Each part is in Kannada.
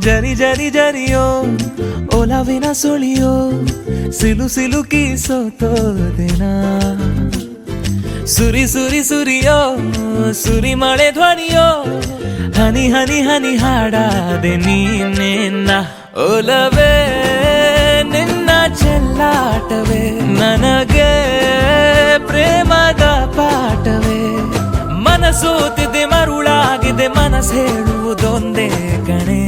ಜರಿ ಜರಿ ಜರಿಯೋ ಒಲವಿನ ಸುಳಿಯೋ ಸಿಲು ಸಿಲುಕಿ ಸೋತೋದೆನ ಸುರಿ ಸುರಿ ಸುರಿಯೋ ಸುರಿ ಮಳೆ ಧ್ವನಿಯೋ ಹನಿ ಹನಿ ಹನಿ ಹಾಡಾದೆ ನೀನೇನ ಒಲವೇ ನಿನ್ನ ಚೆಲ್ಲಾಟವೇ ನನಗೆ ಪ್ರೇಮದ ಪಾಠವೇ ಮನಸೋತಿದೆ ಮರುಳಾಗಿದೆ ಮನಸ್ಸು ಹೇಳುವುದೊಂದೇ ಕಣೆ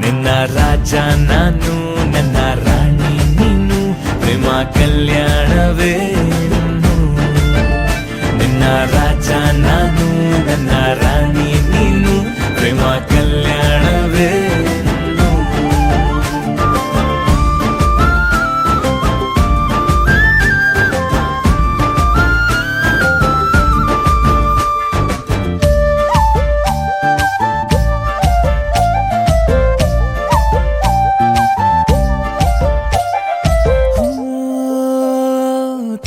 ನಿನ್ನ ರಾಜ ನಾನು ನನ್ನ ರಾಣಿ ನೀನು ಪ್ರೇಮ ಕಲ್ಯಾಣವೇ ನಿನ್ನ ರಾಜ ನಾನು ನನ್ನ ರಾಣಿ ನೀನು ಪ್ರೇಮ ಕಲ್ಯಾಣವೇ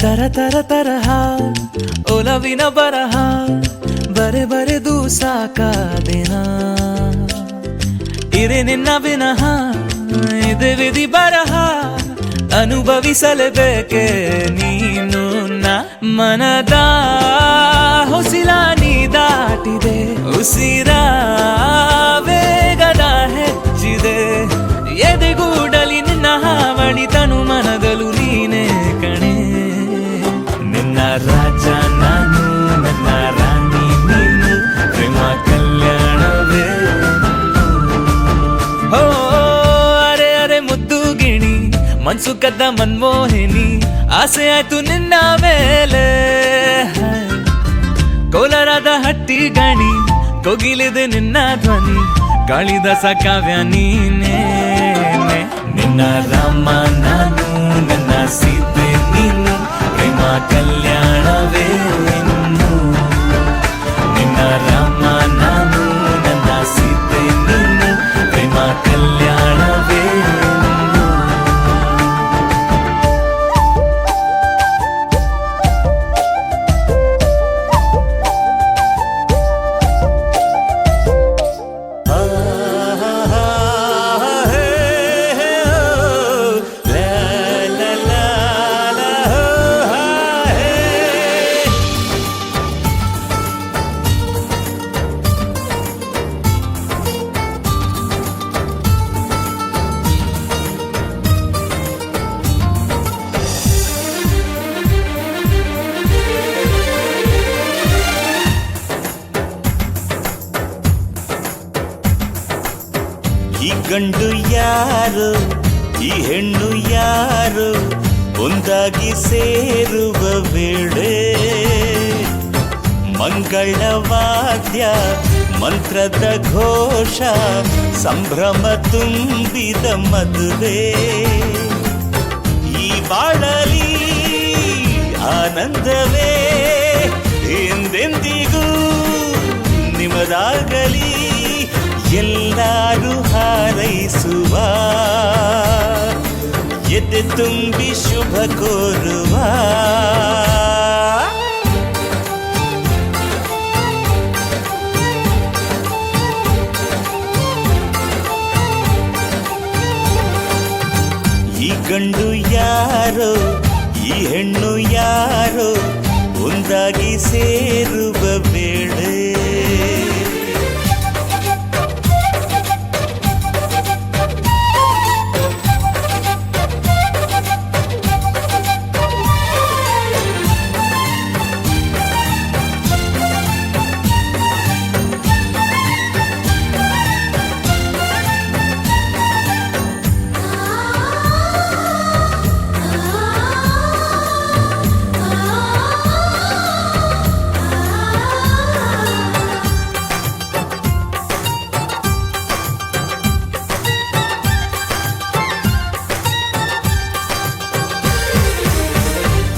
ತರ ತರ ತರಹ ಒಲವಿನ ಬರಹ ಬರೆ ಬರೆದು ಸಾಕಾದೆನ ಇರೆ ನಿನ್ನ ವಿನಃ ಇದೆ ವಿಧಿ ಬರಹ ಅನುಭವಿಸಲೇಬೇಕೆ ನೀನು ಮನದ ಹೊಸಿಲ ನೀ ದಾಟಿದೆ ಉಸಿರ ವೇಗದ ಹೆಚ್ಚಿದೆ ಎದೆಗೂಡಲಿ ನಿನ್ನ ಹಾವಳಿ ತನು ಮನದಲು ನೀನೇ ಕಣೆ ನಿನ್ನ ರಾಜ ನಾನು ನನ್ನ ರಾಣಿ ನೀನು ಪ್ರೇಮ ಕಲ್ಯಾಣವೇ ಹೋ ಅರೆ ಅರೆ ಮುದ್ದು ಗಿಣಿ ಮನ್ಸು ಕದ್ದ ಮನ್ಮೋಹಿನಿ ಆಸೆ ಆಯ್ತು ನಿನ್ನ ಮೇಲೆ ಕೋಲಾರದ ಹಟ್ಟಿ ಗಣಿ ಕೋಗಿಲಿದೆ ನಿನ್ನ ಧ್ವನಿ ಕಾಳಿದಾಸ ಕಾವ್ಯ ನೀನೇ ನಿನ್ನ ರಾಮ ನಾನು ನನ್ನ ಸೀತೆ ನೀನು ಪ್ರೇಮ ಕಲ್ಯಾಣವೇ ನಿನ್ನ ರಾಮ ನಾನು ನನ್ನ ಸೀತೆ ನೀನು ಪ್ರೇಮ ಕಲ್ಯಾಣವೇ ಈ ಗಂಡು ಯಾರು ಈ ಹೆಣ್ಣು ಯಾರು ಒಂದಾಗಿ ಸೇರುವ ವೇಳೆ ಮಂಗಳವಾದ್ಯ ಮಂತ್ರದ ಘೋಷ ಸಂಭ್ರಮ ತುಂಬಿದ ಮದುವೆ ಈ ಬಾಳಲಿ ಆನಂದವೇ ಎಂದೆಂದಿಗೂ ನಿಮದಾಗಲಿ ಎಲ್ಲರೂ ಹಾರೈಸುವ ಎದೆ ತುಂಬಿ ಶುಭ ಕೋರುವ ಈ ಗಂಡು ಯಾರೋ ಈ ಹೆಣ್ಣು ಯಾರೋ ಒಂದಾಗಿ ಸೇರುವ ವೇಳೆ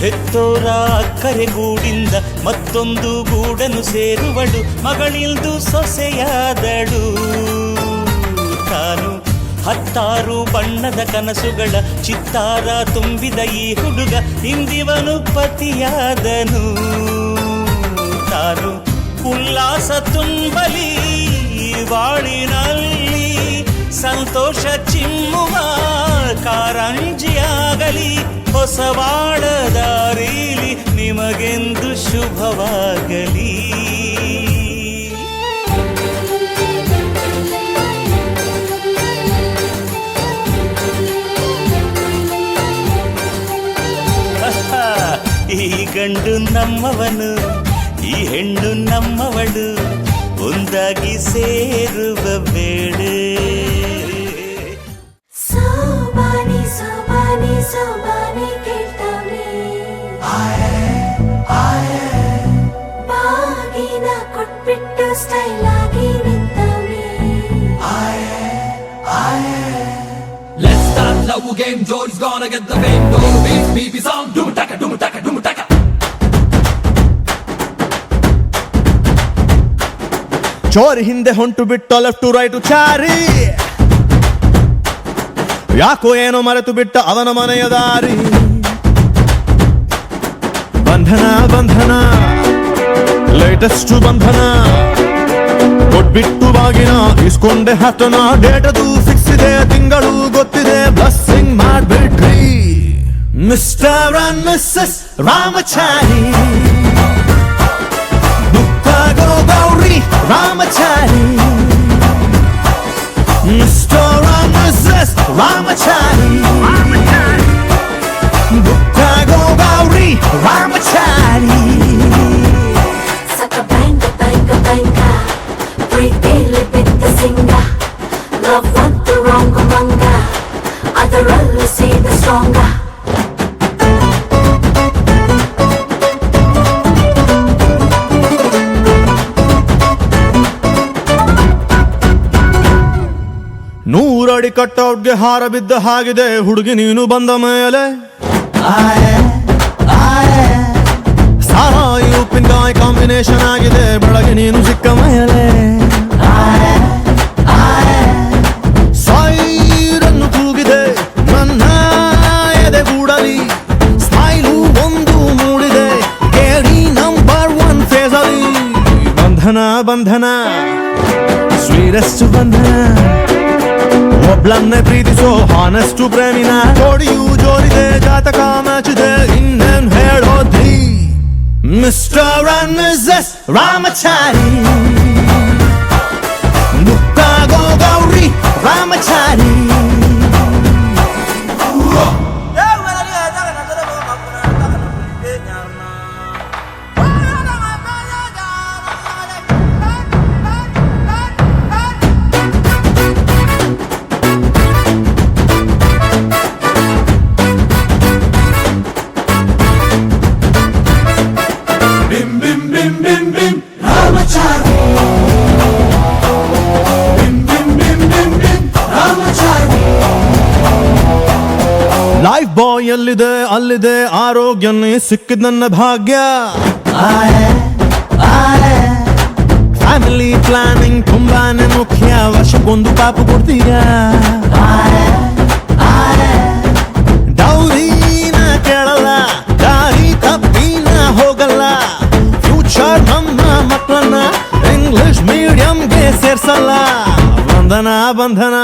ಹೆತ್ತೋರ ಕರೆಗೂಡಿಂದ ಮತ್ತೊಂದು ಗೂಡನು ಸೇರುವಳು ಮಗಳಿಂದು ಸೊಸೆಯಾದಳು ತಾನು 16 ಬಣ್ಣದ ಕನಸುಗಳ ಚಿತ್ತಾರ ತುಂಬಿದ ಈ ಹುಡುಗ ಇಂದಿವನು ಪತಿಯಾದನು ತಾನು ಉಲ್ಲಾಸ ತುಂಬಲಿ ಬಾಳಿನಲ್ಲಿ ಸಂತೋಷ ಚಿಮ್ಮುವ ಕಾರಂಜಿಯಾಗಲಿ, ಹೊಸವಾಳ ದಾರೀಲಿ ನಿಮಗೆಂದು ಶುಭವಾಗಲಿ. ಈ ಗಂಡು ನಮ್ಮವನು, ಈ ಹೆಣ್ಣು ನಮ್ಮವಳು, ಒಂದಾಗಿ ಸೇರುವ ಬೇಳೆ. ಸೋಬಾನೆ ಸೋಬಾನೆ ಸೋಬಾನೆ ಕೇಳ್ತಾವ್ನೆ, ಬಾಗಿನ ಕೊಟ್ಬಿಟ್ಟು ಸ್ಟೈಲ್ ಆಗಿ ನಿಂತವ್ನೆ. Let's start love game, Jody's gonna get the fame. Dolo beats, BB song, doom taka, doom taka, doom taka. ಚೋರಿ ಹಿಂದೆ ಹೊಂಟು ಬಿಟ್ಟು ಲೆಫ್ಟ್ ಟು ರೈಟ್ ಚಾರಿ, ಯಾಕೋ ಏನೋ ಮರೆತು ಬಿಟ್ಟ ಅವನ ಮನೆಯ ದಾರಿ. ಬಂಧನ ಬಂಧನ ಲೇಟೆಸ್ಟ್ ಬಂಧನ, ಕೊಟ್ಬಿಟ್ಟು ಬಾಗಿನ ಇಸ್ಕೊಂಡೆ ಹತ್ತನ. ಡೇಟದು ಫಿಕ್ಸ್ ಇದೆ, ತಿಂಗಳು ಗೊತ್ತಿದೆ, ಬ್ಲಸ್ಸಿಂಗ್ ಮಾಡ್ಬಿಟ್ರಿ ಮಿಸ್ಟರ್ ಅಂಡ್ ಮಿಸ್ಸಸ್ ರಾಮಚಾರಿ. ಮುಕ್ತಾಗೋ Gauri Ramachari, mister and missus Ramachari. ಮುಕ್ತಾಗೋ Gauri Ramachari. Saka banga banga banga, ಪ್ರೀತಿಲಿ ಬಿದ್ದ ಸಿಂಗ, ಲವ್ ಅಂತೂ ರಾಂಗ್ ಮಂಗ, ಅದರಲ್ಲೂ ಸೀದ ಸ್ಟ್ರಾಂಗ. ನೂರಡಿ ಕಟ್ಔಟ್ಗೆ ಹಾರ ಬಿದ್ದ ಹಾಗಿದೆ ಹುಡುಗಿ ನೀನು ಬಂದ ಮೇಲೆ. ಸಾರಾಯಿ ಉಪ್ಪಿನಕಾಯಿ ಕಾಂಬಿನೇಷನ್ ಆಗಿದೆ ಬೆಳಗ್ಗೆ ನೀನು ಸಿಕ್ಕ ಮೇಲೆ. ಸೈರನ್ನು ಕೂಗಿದೆ ನನ್ನ ಎದೆಗೂಡಲಿ, ಸ್ಮೈಲು ಒಂದು ಮೂಡಿದೆ ಕೇಳಿ ನಂಬರ್ 1 ಫೇಸಲ್ಲಿ. ಬಂಧನ ಬಂಧನ ಸ್ವೀರೆಸ್ಟ್ ಬಂಧನ, ಒಬ್ಳನ್ನೇ ಪ್ರೀತಿಸೋ ಹಾನೆಸ್ಟು ಪ್ರೇಮಿನ. ಜೋಡಿಯು ಜೋರಿದೆ, ಜಾತಕ ಮ್ಯಾಚಿದೆ, ಇನ್ನೇನ್ ಹೇಳೋದಿ. ಮಿಸ್ಟರ್ ಅಂಡ್ ಮಿಸ್ಸಸ್ ರಾಮಚಾರಿ, ಮುಕ್ತಾಗೋ Gauri Ramachari. Bim bim bim bim bim, Ramachari. Bim bim bim bim bim, Ramachari. Lifebuoy ಎಲ್ಲಿದೆ ಅಲ್ಲಿದೆ ಆರೋಗ್ಯನೇ ಸಿಕ್ಕಿದ ನನ್ನ ಭಾಗ್ಯ. ಫ್ಯಾಮಿಲಿ ಪ್ಲಾನಿಂಗ್ ತುಂಬಾನೇ ಮುಖ್ಯ, ವರ್ಷಕ್ಕೊಂದು ಪಾಪು ಕೊಡ್ತೀಯ. ಡೌರಿನ ಕೇಳಲ್ಲ, ದಾರಿ ತಪ್ಪಿನ ಹೋಗಲ್ಲ, ಫ್ಯೂಚರ್ ನಮ್ಮ ಮಕ್ಕಳನ್ನ ಇಂಗ್ಲಿಷ್ ಮೀಡಿಯಂಗೆ ಸೇರ್ಸಲ್ಲ. ಬಂಧನ ಬಂಧನ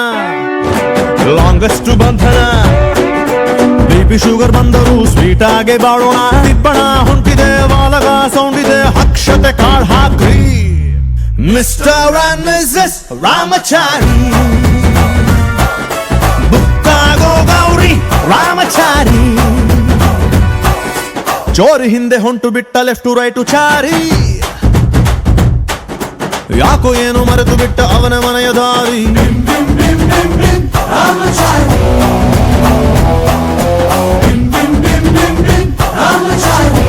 ಲಾಂಗೆಸ್ಟ್ ಬಂಧನ, ಬಿಪಿ ಶುಗರ್ ಬಂದರು ಸ್ವೀಟ್ ಆಗಿ ಬಾಳೋಣ. ತಿಪ್ಪಣ ಹೊಂಟಿದೆ, ವಾಲಗ ಸೌಂಡ್ ಇದೆ, ಅಕ್ಷತೆ ಕಾಳ್ ಹಾಕ್ರಿ. ಮಿಸ್ಟರ್ ಅಂಡ್ ಮಿಸ್ಸಸ್ ರಾಮಚಾರಿ, ಮುಕ್ತಾಗೋ ಗೌರಿ ರಾಮಚಾರಿ. ಚೋರಿ ಹಿಂದೆ ಹೊಂಟು ಬಿಟ್ಟ ಲೆಫ್ಟ್ ಟು ರೈಟ್ ಚಾರಿ, ಯಾಕೋ ಏನು ಮರೆತು ಬಿಟ್ಟ ಅವನ ಮನೆಯ ದಾರಿ. Bim bim bim bim bim, Ramachari. Bim bim bim bim bim, Ramachari.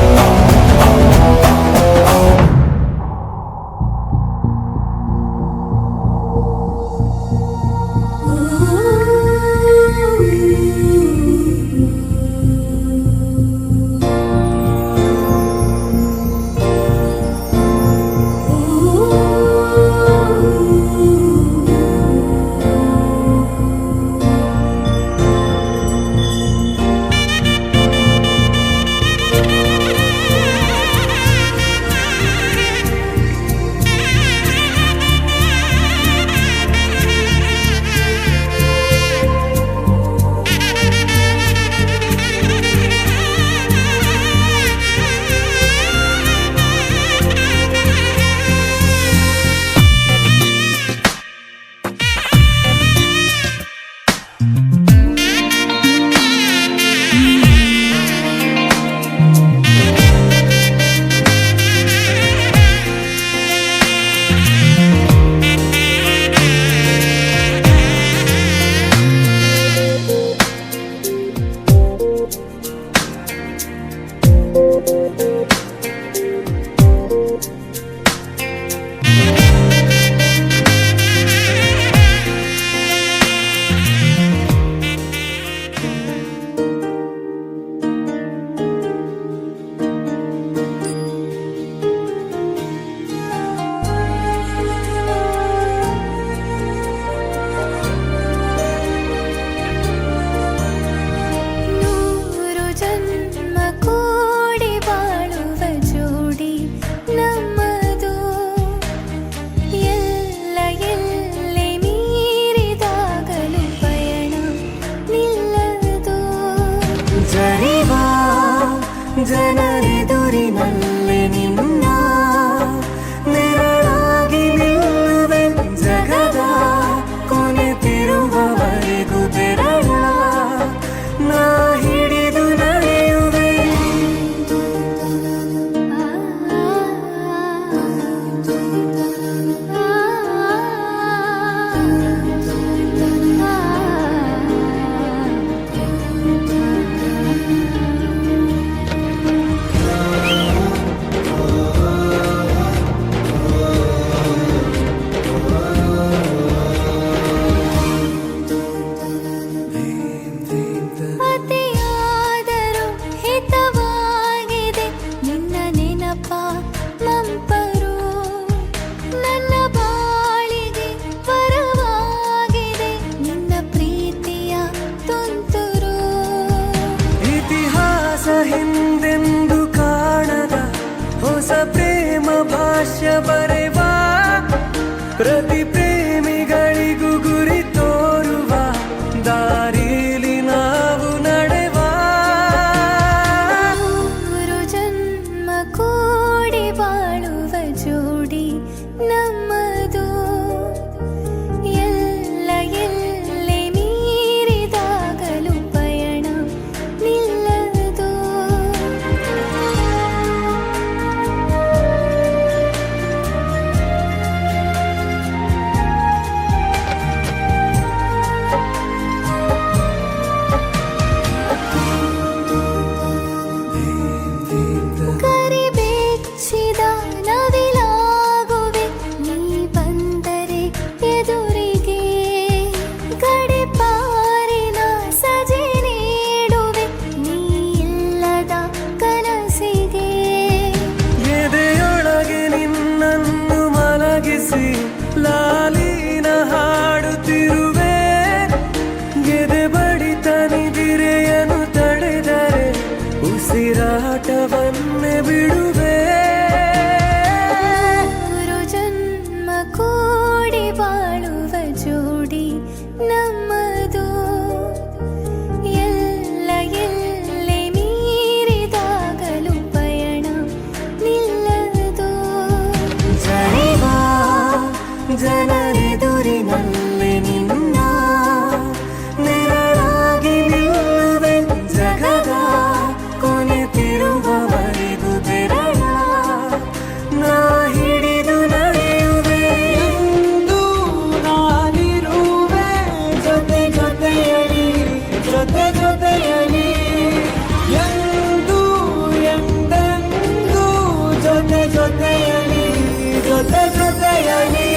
ಬರೆವ ಪ್ರತಿ ಪ್ರೇಮಿಗಳಿಗೂ ಗುರಿ ತೋರುವ ದಾರಿಲಿ ನಾವು ನಡೆವ ಮೂರು ಜನ್ಮ ಕೂಡಿ ಬಾಳುವ ಜೋಡಿ ನಮ್ಮದು ಎಲ್ಲ ಎಲ್ಲೆ ಮೀರಿದಾಗಲೂ ಪಯಣ ನಿಲ್ಲದು ಕರಿಬೆಚ್ಚಿದ ನವಿಲಾಗುವೆ ನೀ ಬಂದರೆ ಎದುರಿಗೆ ಗಡಿಪಾರಿನ ಸಜೆ ನೀಡುವೆ ನೀ ಇಲ್ಲದ ಕನಸಿಗೆ ಎದೆಯೊಳಗೆ ನಿನ್ನನ್ನು ಮಲಗಿಸಿ ಲಾಲಿನ ಹಾಡುತ್ತಿರುವೆ ಎದೆ ಬಡಿತ ನಿದಿರೆಯನ್ನು ತಡೆದರೆ ಉಸಿರಾಟವನ್ನೇ ಬಿಡುವೆ ಮೂರು ಜನ್ಮ ಕೂಡಿ ಬಾಳುವ ಜೋಡಿ ನಮ್ಮದು ಎಲ್ಲ ಎಲ್ಲೆ ಮೀರಿದಾಗಲೂ ಪಯಣ ನಿಲ್ಲದು ಜನಿವ ಜನರೆದುರಿನಲ್ಲಿ ನಿನ್ನ ನೆರಳಾಗಿ ನಿಲ್ಲುವೆ ಜಗದ ಕೊನೆತಿರುವವರೆಗೂ ಬೆರಳ ನಾ ಹಿಡಿದು ನಡೆಯುವೆ ಎಂದು ನಾನಿರುವೆ ಜೊತೆ ಜೊತೆಯಲಿ ಜೊತೆ ಜೊತೆಯಲಿ ಎಂದು ಎಂದೆಂದು ಜೊತೆ ಜೊತೆಯಲಿ ಜೊತೆ ಜೊತೆಯಲಿ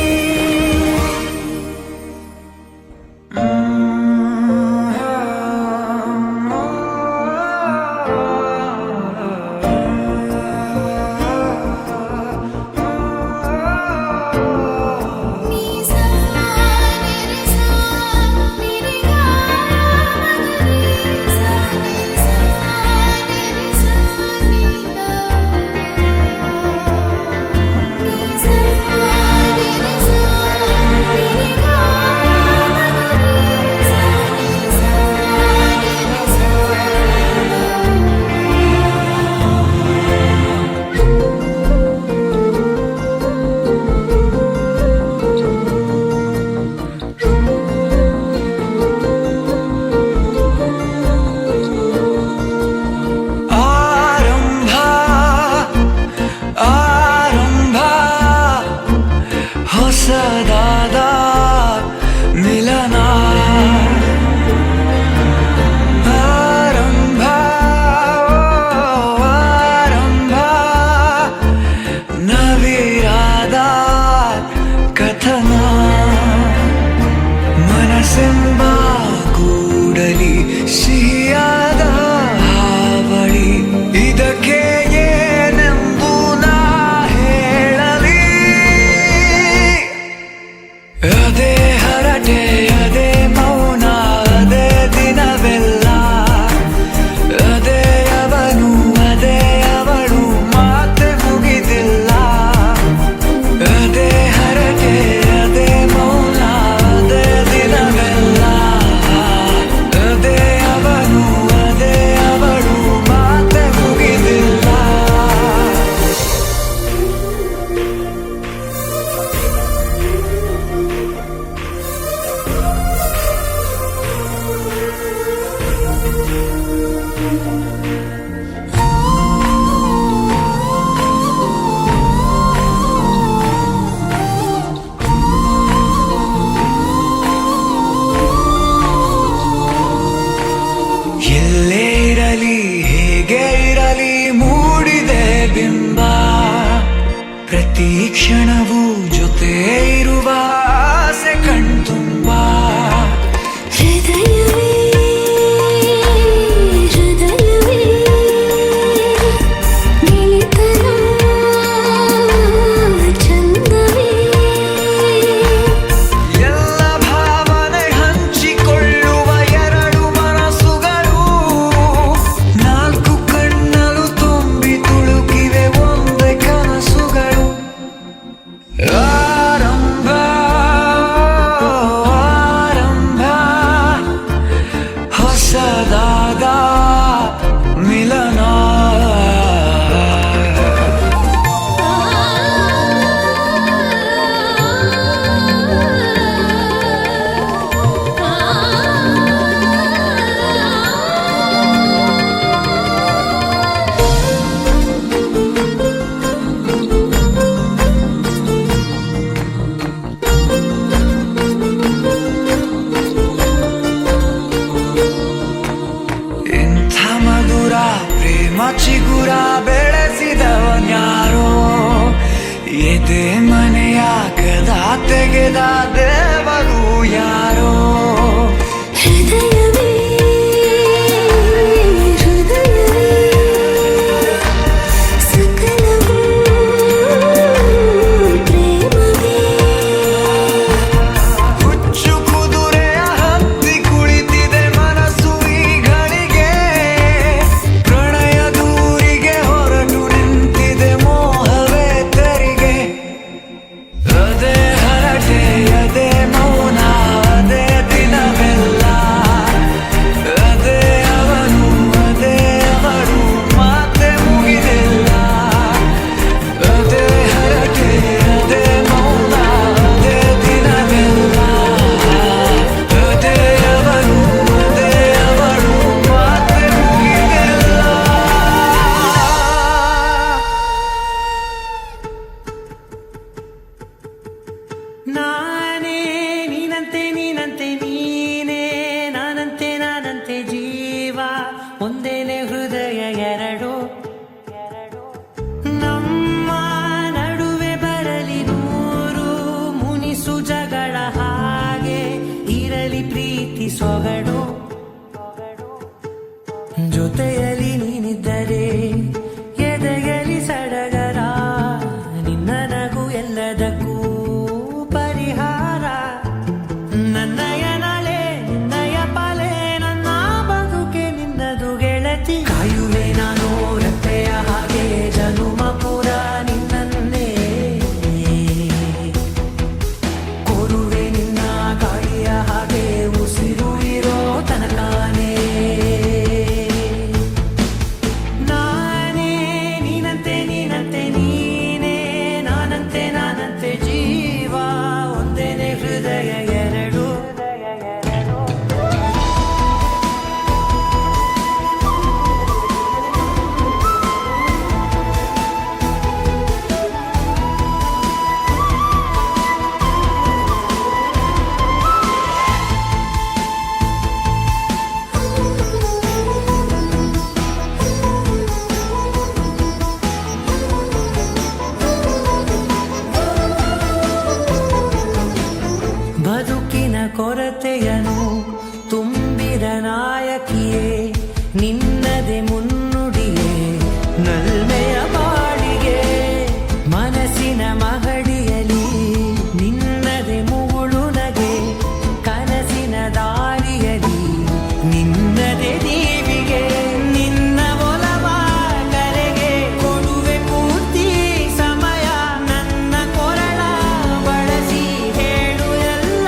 ಆರಂಭ ಆರಂಭ ಹೊಸದಾದ ಮಿಲನ ಆರಂಭ ಆರಂಭ ನವಿರಾದ ಕಥನ ಮನಸ್ಸೆಂಬ ಕೂಡಲಿ ಸಿಹಿಯಾದ ಹಾವಳಿ ಇದಕ್ಕೆ ಏನೆಂದು ನಾ ಹೇಳಲಿ ಅದೇ ಹರಟೆ ಅದೇ ಮೌನ ಅದೇ ದಿನವೆಲ್ಲ ಅದೇ ಅವನು ಅದೇ ಅವಳು ಮಾತೆ ಮುಗಿದಿಲ್ಲ ಅದೇ ಹರಟೆ ಅದೇ ಮೌನ ಅದೇ ದಿನವೆಲ್ಲ ಅದೇ ಅವನು ಅದೇ ಅವಳು ಮಾತೆ ಮುಗಿದಿಲ್ಲ ಎಲ್ಲೇ ಇರಲಿ ಹೇಗೆ ಇರಲಿ ಮೂಡಿದೆ ಬಿಂಬ ಪ್ರತಿ ಕ್ಷಣವೂ ಜೊತೆ ಇರುವ ಆಸೆ ಕಣ್ತುಂಬ ಹೃದಯವೇ ಹೃದಯವೇ ಗೆಳೆತನ ಚಂದವೇ ಎಲ್ಲ ಭಾವನೆ ಹಂಚಿಕೊಳ್ಳುವ ಎರಡು ಮನಸ್ಸುಗಳು ನಾಲ್ಕು ಕಣ್ಣಲು ತುಂಬಿ ತುಳುಕಿವೆ ಒಂದೇ ಕನಸುಗಳು ಇದೇ ಮನೆಯ ಕದ ತೆಗೆದ ದೇವರು ಯಾರೋ ಹೃದಯವೇ ಹೃದಯವೇ ಸಕಲವೂ ಪ್ರೇಮವೇ ಹುಚ್ಚು ಕುದುರೆಯ ಹತ್ತಿ ಕುಳಿತಿದೆ ಮನಸ್ಸು ಈ ಗಳಿಗೆ ಪ್ರಣಯ ದೂರಿಗೆ ಹೊರಟು ನಿಂತಿದೆ ಮೋಹವೇ ತೆರಿಗೆ ಅದೇ ಹರಟೆ ಅದೇ ಮೌನ ಅದೇ ದಿನವೆಲ್ಲ ಅದೇ ಅವನು ಅದೇ ಅವಳು ಮಾತೆ ಮುಗಿದಿಲ್ಲ ಅದೇ ಹರಟೆ ಅದೇ ಮೌನ ಅದೇ ದಿನವೆಲ್ಲ ಅದೇ ಅವನು ಅದೇ ಅವಳು ಮಾತೆ ಮುಗಿದಿಲ್ಲ. ನಾನೇ ನೀನಂತೆ ನೀನಂತೆ ನೀನೇ ನಾನಂತೆ ನಾನಂತೆ ಜೀವ ಒಂದೇನೆ ಹೃದಯ ಎರಡು ನಮ್ಮ ನಡುವೆ ಬರಲಿ ನೂರು ಮುನಿಸು ಜಗಳ ಹಾಗೆ ಇರಲಿ ಪ್ರೀತಿ ಸೊಗಡು ಜೊತೆಯಲ್ಲಿ ನೀನಿದ್ದರೆ ಎದೆಯಲಿ ಸಡಗರ ನಿನ್ನ ನಗು ಎಲ್ಲದಕ್ಕೂ ಪರಿಹಾರ ನನ್ನಯ ನಾಳೆ ನಿನ್ನಯ ಪಾಲೆ ನನ್ನ ಬದುಕೆ ನಿನ್ನದು ಗೆಳತಿ ಕಾಯುವೆ ನಾನು ರತ್ತೆಯ ಹಾಗೆ ಜನುಮ ಪುರ ನಿನ್ನನ್ನೇ ಕೋರುವೆ ನಿನ್ನ ಗಾಳಿಯ ಹಾಗೆ ಉಸಿರು ಇರೋ ತನಕಾನೇ ನಾನೇ ನೀನಂತೆ ನೀನಂತೆ ನೀನೇ ನಾನಂತೆ ನಾನಂತೆ ಜೀವ ಒಂದೇನೆ ಹೃದಯ ಎರಡು ಬದುಕಿನ ಕೊರತೆಯನು ತುಂಬಿದ ನಾಯಕಿಯೇ ನಿನ್ನದೆ ಮುನ್ನುಡಿಯೇ ನಲ್ಮೆಯ ಬಾಳಿಗೆ ಮನಸ್ಸಿನ ಮಹಡಿಯಲಿ ನಿನ್ನದೆ ಮುಗುಳು ನಗೆ ಕನಸಿನ ದಾರಿಯಲಿ ನಿನ್ನದೆ ದೀವಿಗೆ ನಿನ್ನ ಒಲವ ಕರೆಗೆ ಕೊಡುವೆ ಪೂರ್ತಿ ಸಮಯ ನನ್ನ ಕೊರಳ ಬಳಸಿ ಹೇಳು ಎಲ್ಲ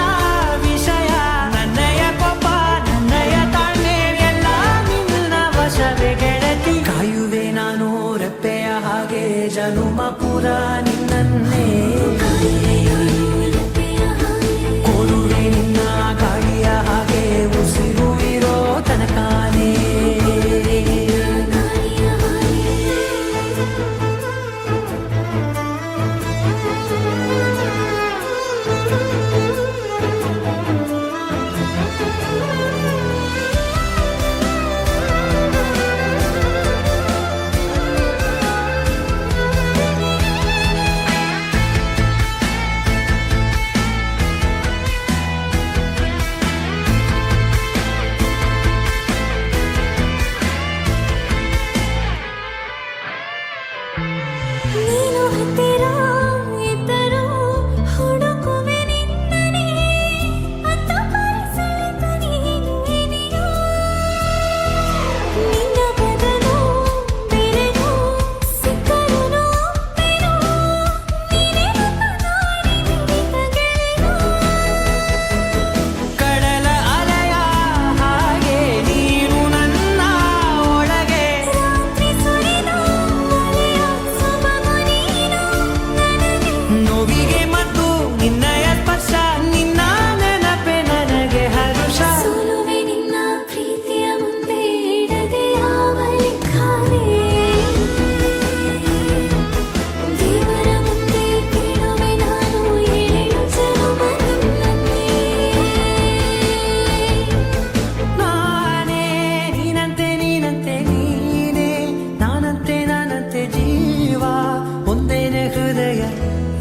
ವಿಷಯ ನನ್ನಯ ಕೋಪ ನನ್ನಯ ತಾಳ್ಮೆ ಎಲ್ಲ ನಿನ್ನ ವಶವೇ ಗೆಳತಿ ಕಾಯುವೆ ನಾನು ರೆಪ್ಪೆಯ ಹಾಗೆ ಜನುಮ ಪುರ ನಿನ್ನನ್ನೇ ಕೋರುವೆ ನಿನ್ನ ಗಾಳಿಯ ಹಾಗೆ ಉಸಿರು ಇರೋ ತನಕಾನೇ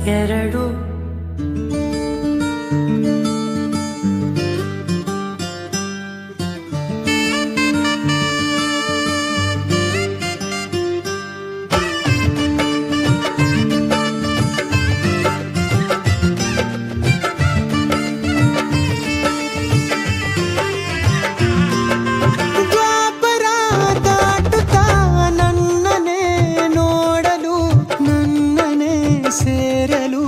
ಎರಡು. ದ್ವಾಪರ ದಾಟುತ್ತಾ ನನ್ನನೇ ನೋಡಲು ನನ್ನನೇ ಸೇರಲು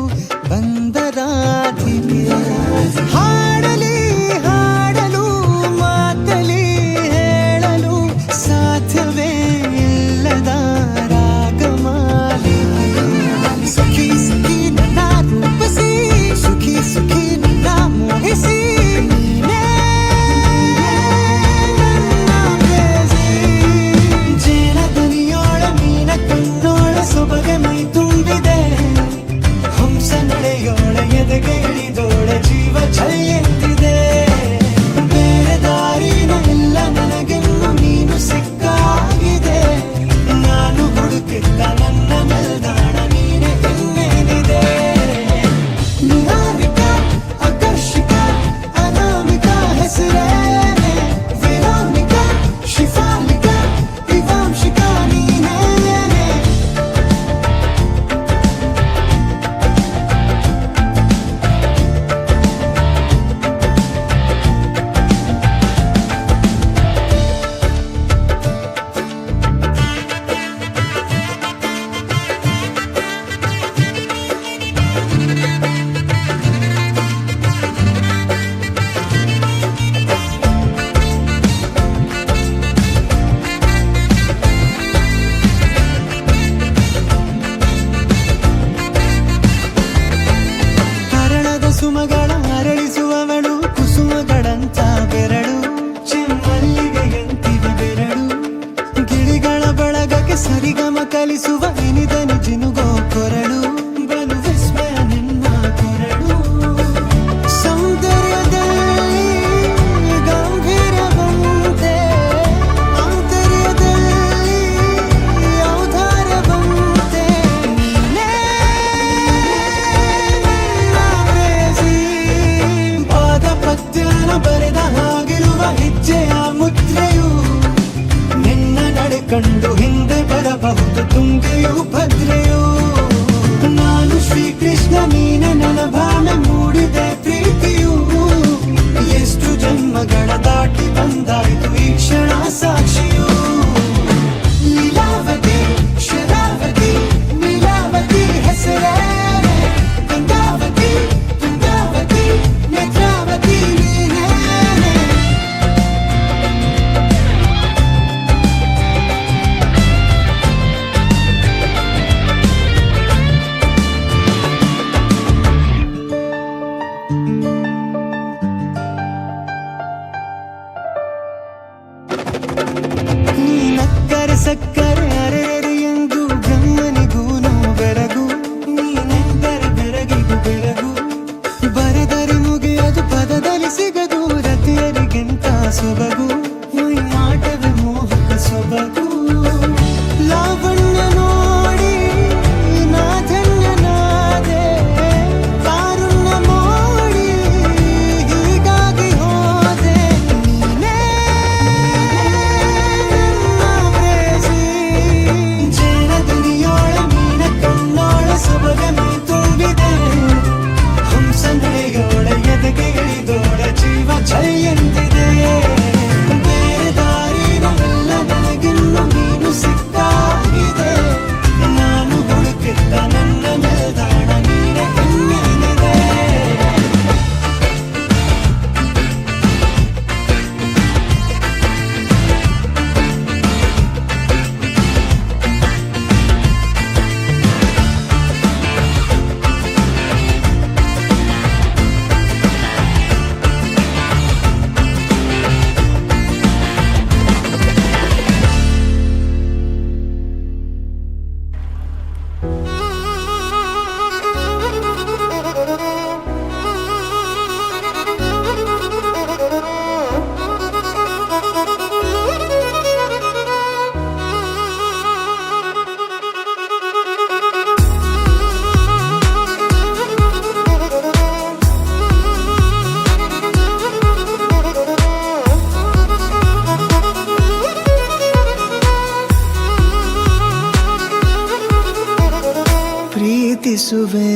ಪ್ರೀತಿಸುವೆ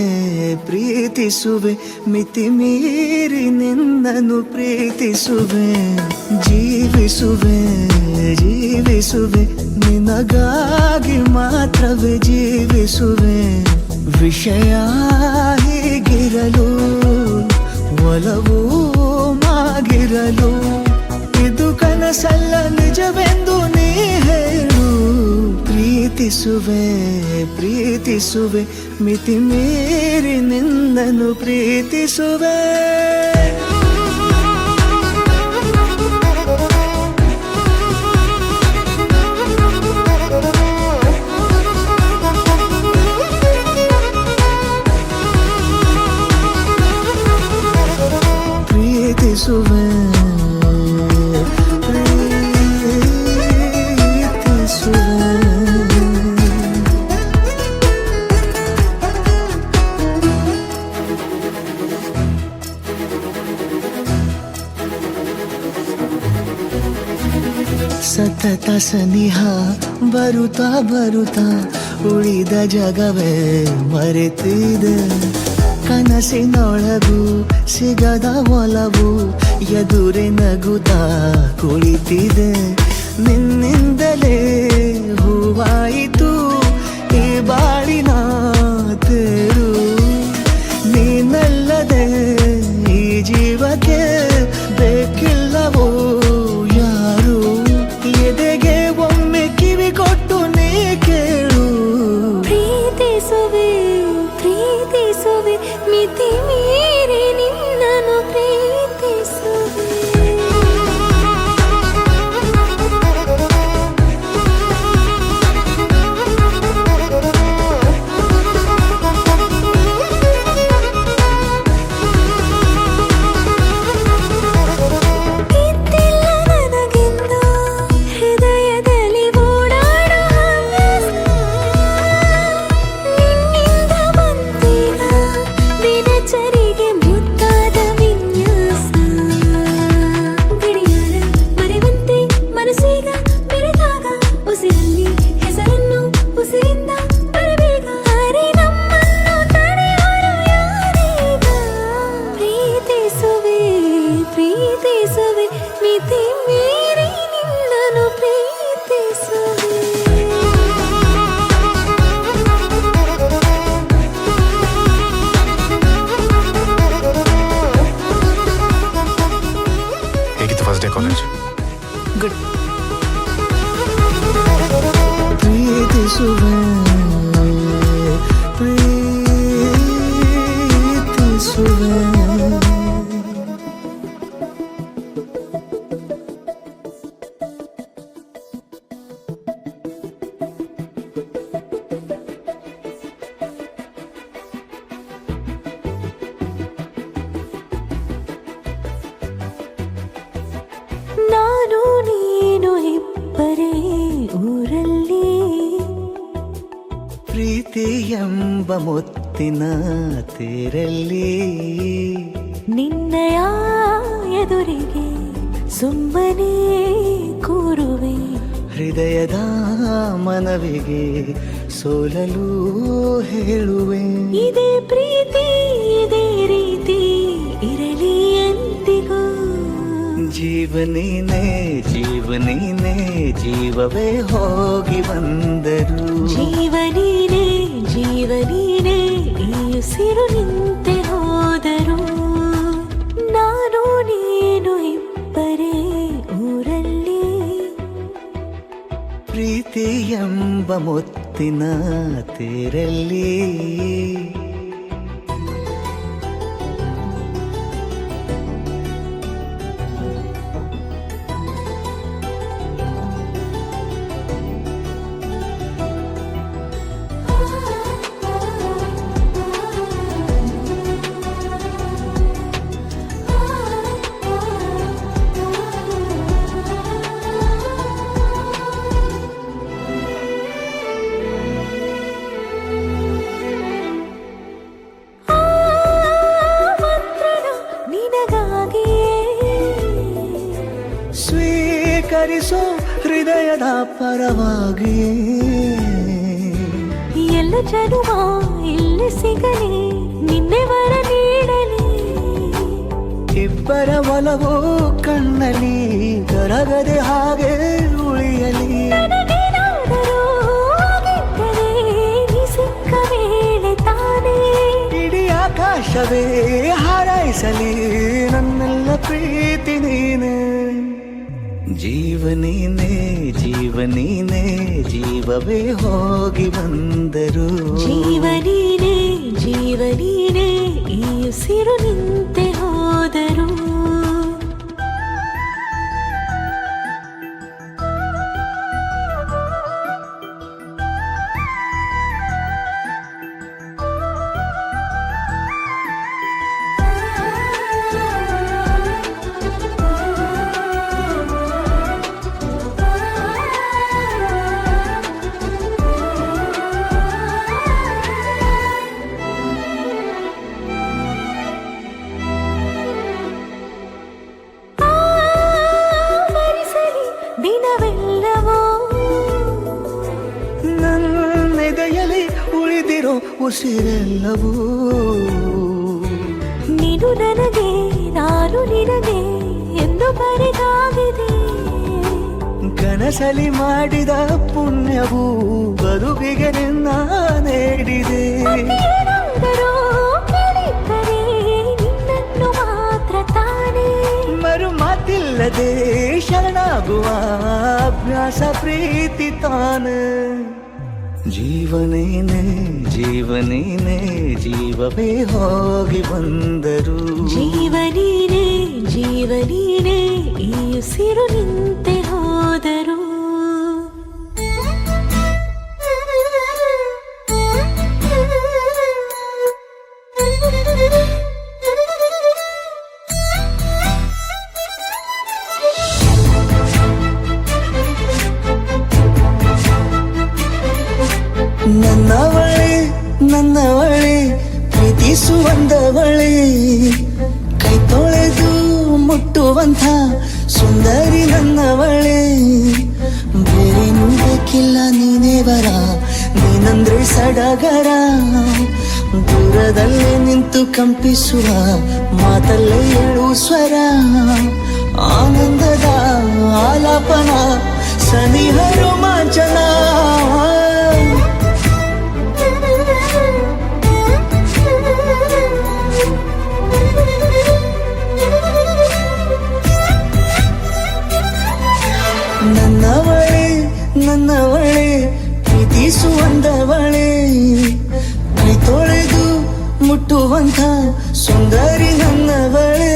ಪ್ರೀತಿಸುವೆ ಮಿತಿ ಮೀರಿ ನಿನ್ನನ್ನು ಪ್ರೀತಿಸುವೆ ಜೀವಿಸುವೆ ಜೀವಿಸುವೆ ನಿನಗಾಗಿ ಮಾತ್ರವೇ ಜೀವಿಸುವೆ ವಿಷಯ ಹೀಗಿರಲು ಒಲವು ಮಾಗಿರಲು ಇದು ಕನಸಲ್ಲ ನಿಜವೆಂದು ನೀ ಹೇಳು ಪ್ರೀತಿಸುವೆ ಪ್ರೀತಿಸುವೆ ಮಿತಿ ಮೀರಿ ನಿನ್ನನ್ನು ಪ್ರೀತಿಸುವೆ ಪ್ರೀತಿಸುವೆ ಸತತ ಸನಿಹ ಬರುತ್ತಾ ಬರುತ್ತಾ ಉಳಿದ ಜಗವೇ ಮರೆತಿದೆ ಕನಸಿನೊಳಗೂ ಸಿಗದ ಒಲವು ಎದುರೆ ನಗುತ್ತಾ ಕುಳಿತಿದೆ ನಿನ್ನಿಂದಲೇ ಹೂವಾಯಿತು ಈ ಬಾಳಿನ ತೇರು ನೀನಲ್ಲದೆ ಈ ಜೀವಕ್ಕೆ ಬೇಕಿಲ್ಲವೋ ಯಾರು ಎದೆಗೆ ಒಮ್ಮೆ ಕಿವಿ ಕೊಟ್ಟು ನೀ ಕೇಳು ಪ್ರೀತಿಸುವೆ ಪ್ರೀತಿಸುವೆ ಮಿತಿ ಮೀರಿ ನಿನ್ನನ್ನು ಪ್ರೀತಿಸುವೆ ಇದ್ದಿಲ್ಲ ನನಗೆಂದು ಹೃದಯದಲ್ಲಿ ಓಡಾಡೋ ಹವ್ಯಾಸ ನಿನ್ನಿಂದ ಬಂದೀಗ ದಿನಚರಿಗೆ ಮುದ್ದಾದ ವಿನ್ಯಾಸ ಗಡಿಯಾರ ಮರೆವಂತೆ ಮನಸ್ಸೀಗ ಬೆರೆತಾಗ ಉಸಿರಲ್ಲಿ ಹೆಸರನ್ನು ಉಸಿರಿಂದ ಬರಬೇಗ ಅರೆ ನಮ್ಮನ್ನು ತಡೆಯೋರು ಯಾರೀಗ ಪ್ರೀತಿಸುವೆ ಪ್ರೀತಿಸುವೆ ಮಿತಿ ಮೀರಿ ನಿನ್ನನ್ನು ಪ್ರೀತಿಸುವೆ ಹೇಗಿತ್ತು ಫಸ್ಟ್ ಡೇ ಕಾಲೇಜ್? ಗುಡ್. ಪ್ರೀತಿಸುವೆ ಪ್ರೀತಿಸುವೆ ನಾನು ನೀನು ಇಬ್ಬರೇ ಊರಲ್ಲಿ ಪ್ರೀತಿ ಎಂಬ ಮುತ್ತಿನ ತೇರಲ್ಲಿ ನಿನ್ನಯ ಎದುರಿಗೆ ಸುಮ್ಮನೆ ಕೂರುವೆ ಹೃದಯದ ಮನವಿಗೆ ಸೋಲಲು ಹೇಳುವೆ ಇದೇ ಪ್ರೀತಿ ಇದೇ ರೀತಿ ಇರಲಿ ಎಂದಿಗೂ ಜೀವನೇನೆ ಜೀವನೇನೆ ಜೀವವೇ ಹೋಗಿ ಬಂದರು ಜೀವನೀನೇ ಜೀವನೀನೇ ಈ ಉಸಿರು ನಿಂತೆ ಹೋದರು ನಾನು ನೀನು ಇಬ್ಬರೇ ಊರಲ್ಲಿ ಪ್ರೀತಿ ಎಂಬ ಮುತ್ತಿನ ತೇರಲ್ಲಿ ಸ್ವೀಕರಿಸೋ ಹೃದಯದ ಪರವಾಗಿ ಎಲ್ಲ ಜನುಮ ಇಲ್ಲಿ ಸಿಗಲಿ ನಿನ್ನೆ ವರ ನೀಡಲಿ ಇಬ್ಬರ ಒಲವು ಕಣ್ಣಲ್ಲಿ ಕರಗದೆ ಹಾಗೆ ಉಳಿಯಲಿ ನನಗೇನಾದರೂ ಆಗಿದ್ದರೆ ನೀ ಸಿಕ್ಕ ವೇಳೆ ತಾನೇ ಇಡೀ ಆಕಾಶವೇ ಹಾರೈಸಲಿ ನನ್ನೆಲ್ಲ ಪ್ರೀತಿ ನೀನೆ ಜೀವನೀನೇ ಜೀವನೀನೇ ಜೀವವೇ ಹೋಗಿ ಬಂದರು ಜೀವನೀನೇ ಜೀವನೀನೇ ಈ ಉಸಿರು ನಿಂತೆ ಹೋದರು ದಿನವೆಲ್ಲವೋ ನನ್ನೆದೆಯಲ್ಲಿ ಉಳಿದಿರೋ ಉಸಿರೆಲ್ಲವೂ ನೀನು ನನಗೆ ನಾನು ನಿನಗೆ ಎಂದು ಬರೆದಾಗಿದೆ ಕನಸಲಿ ಮಾಡಿದ ಪುಣ್ಯವು ಬದುಕಿಗೆ ನಿನ್ನ ನೀಡಿದೆ ಏನಾದರೂ ಕೇಳಿದ್ದರೆ ನಿನ್ನನ್ನು ಮಾತ್ರ ತಾನೇ ಮರು ಮಾತಿಲ್ಲದೆ ಶರಣಾಗುವ ಅಭ್ಯಾಸ ಪ್ರೀತಿ ತಾನೆ ಜೀವನೇನೆ ಜೀವನೇನೆ ಜೀವವೇ ಹೋಗಿ ಬಂದರು ಜೀವನೀನೇ ಜೀವನೀನೇ ಈ ಉಸಿರು ನಿಂತೆ ಹೋದರು ನನ್ನವಳೆ ಪ್ರೀತಿಸುವಂದವಳೆ ಕೈ ತೊಳೆದು ಮುಟ್ಟುವಂಥ ಸುಂದರಿ ನನ್ನವಳೆ ಬೇರೇನೂ ಬೇಕಿಲ್ಲ ನೀನೇ ಬರ ನೀನಂದ್ರೆ ಸಡಗರ ದೂರದಲ್ಲೇ ನಿಂತು ಕಂಪಿಸುವ ಮಾತಲ್ಲೇ ಏಳು ಸ್ವರ ಆನಂದದ ಆಲಾಪನ ಸನಿಹ ರೋಮಾಂಚನ ನನ್ನವಳೆ ಪ್ರೀತಿಸುವಂದವಳೆ ಕೈ ತೊಳೆದು ಮುಟ್ಟುವಂಥ ಸುಂದರಿ ನನ್ನವಳೆ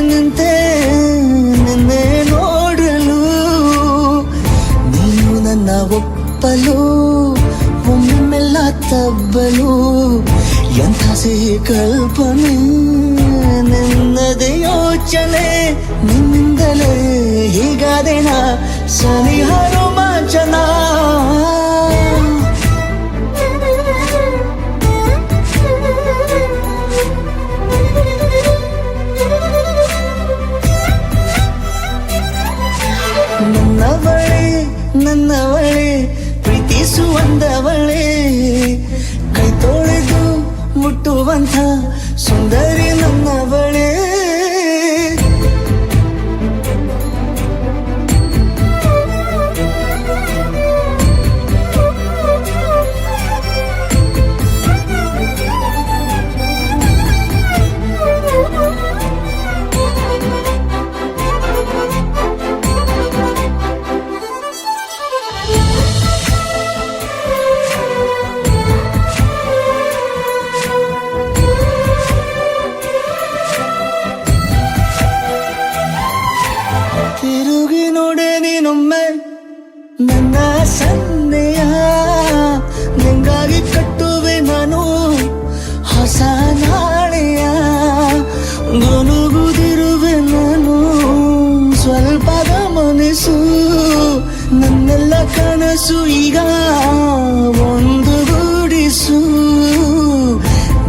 ನಿಂತೆ ನಿನ್ನೆ ನೋಡಲು ನೀನು ನನ್ನ ಒಪ್ಪಲು ಒಮ್ಮೆಲ್ಲ ತಬ್ಬಲು ಎಂಥ ಸಿಹಿ ಕಲ್ಪನೆ ನಿನ್ನದೇ ಯೋಚನೆ ನಿನ್ನಿಂದಲೇ ಹೀಗಾದೆನ ಸನಿಹ ರೋಮಾಂಚನ ನನ್ನವಳೆ ಪ್ರೀತಿಸುವಂದವಳೆ ಕೈ ತೊಳೆದು ಮುಟ್ಟುವಂಥ ಸುಂದರಿ ನನ್ನವಳೆ ಕನಸು ಈಗ ಒಂದು ಗೂಡಿಸು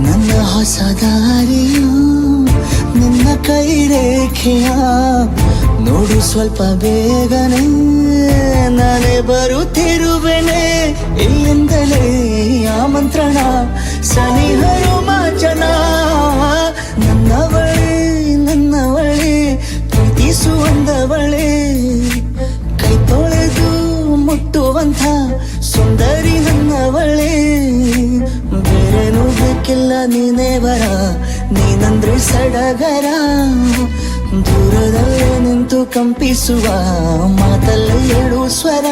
ನನ್ನ ಹೊಸ ದಾರಿಯು ನಿನ್ನ ಕೈ ರೇಖೆಯ ನೋಡು ಸ್ವಲ್ಪ ಬೇಗನೆ ನಾನೇ ಬರುತ್ತಿರುವೆನೆ ಇಲ್ಲಿಂದಲೇ ಆಮಂತ್ರಣ ಸನಿಹ ರೋಮಾಂಚನ ನನ್ನವಳೇ ಪ್ರೀತಿಸುವಂದವಳೇ ಕೈ ತೊಳೆದು ಮುಟ್ಟುವಂಥ ಸುಂದರಿ ನನ್ನವಳೇ ಬೇರೇನು ಬೇಕಿಲ್ಲ ನೀನೇ ವರ ನೀನಂದ್ರೆ ಸಡಗರ ದೂರದಲ್ಲೇ ನಿಂತು ಕಂಪಿಸುವ ಮಾತಲ್ಲಿ ಏಳು ಸ್ವರ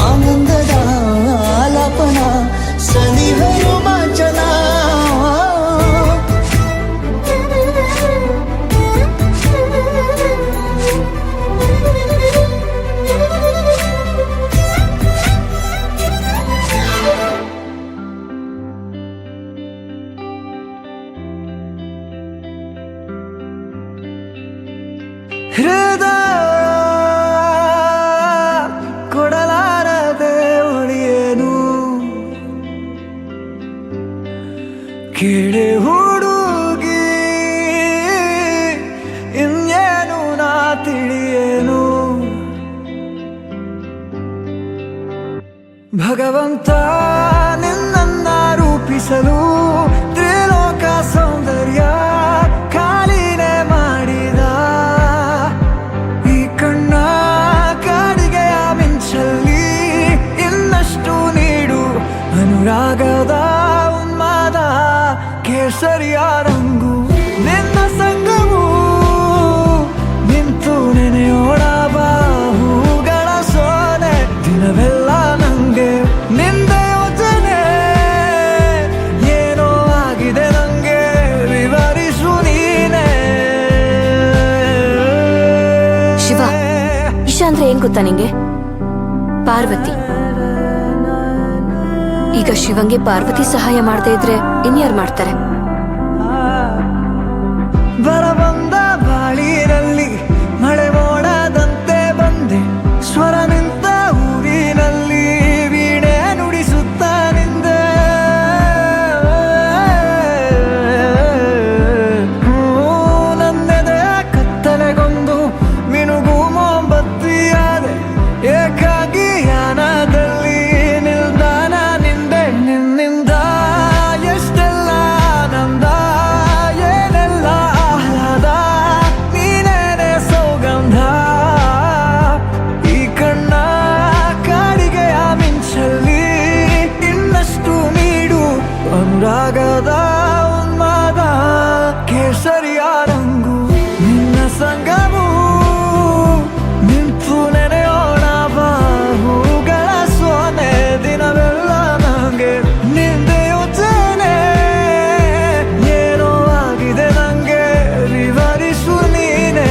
ಆನಂದದ ಆಲಾಪನ ಸನಿಹ ರೋಮಾಂಚನ ಹೃದಯ ಕೊಡಲಾರದೆ ಉಳಿಯೇನು ಕೇಳೆ ಹುಡುಗಿ ಇನ್ನೇನು ನಾ ತಿಳಿಯೇನು ಭಗವಂತ ನಿನ್ನನ್ನ ರೂಪಿಸಲು ತ್ರಿಲೋಕ ಸೌಂದರ್ಯ ಖಾಲಿನೇ ಮಾಡಿದ ಈ ಕಣ್ಣ ಕಾಡಿಗೆಯ ಮಿಂಚಲ್ಲಿ ಇನ್ನಷ್ಟು ನೀಡು ಅನುರಾಗದ ಉನ್ಮಾದ ಕೇಸರಿಯ ರಂಗು ನಿನ್ನ ಸಂಗವು ನಿಂತು ನೆನೆಯೋಣ ಬಾಹುಗಳ ಸೋನೆ ದಿನವೆಲ್ಲ ನಂಗೆ ನಿಂದೆ ಯೋಚನೆ ಏನೋ ಆಗಿದೆ ನಂಗೆ ವಿವರಿಸು ನೀನೆ ಶಿವ, ಇಶಾ ಅಂದ್ರೆ ಏನ್ ಗೊತ್ತಾ ನಿಂಗೆ? ಪಾರ್ವತಿ. ಈಗ ಶಿವಂಗೆ ಪಾರ್ವತಿ ಸಹಾಯ ಮಾಡದೇ ಇದ್ರೆ ಇನ್ಯಾರು ಮಾಡ್ತಾರೆ? ಬರಬಂದ ಬಾಳಿನಲ್ಲಿ ಮಳೆ ಮೋಡದಂತೆ ಬಂದೆ ಸ್ವರ ನಿಂತ ಊರಿನಲ್ಲಿ ವೀಣೆ ನುಡಿಸುತ್ತ ನಿಂದೆ ನನ್ನೆದೆ ಕತ್ತಲೆಗೊಂದು ಮಿನುಗು ಮೊಂಬತ್ತಿಯಾದೆ ಏಕಾಗಿ ಯಾನದಲ್ಲಿ ನಿಲ್ದಾಣ ನಿಂದೆ ನಿನ್ನಿಂದ ಎಷ್ಟೆಲ್ಲ ಆನಂದ ಏನೆಲ್ಲ ಆಹ್ಲಾದ ನೀನೇನೆ ಸೌಗಂಧ ಈ ಕಣ್ಣ ಕಾಡಿಗೆಯ ಮಿಂಚಲ್ಲಿ ಇನ್ನಷ್ಟು ನೀಡು ಅನುರಾಗದ ಉನ್ಮಾದ ಕೇಸರಿಯ ರಂಗು ನಿನ್ನ ಸಂಗವು ನಿಂತು ನೆನೆಯೋಣ ಬಾಹುಗಳ ಸೋನೆ ದಿನವೆಲ್ಲ ನಂಗೆ ನಿಂದೆ ಯೋಚನೆ ಏನೋ ಆಗಿದೆ ನಂಗೆ ವಿವರಿಸು ನೀನೆ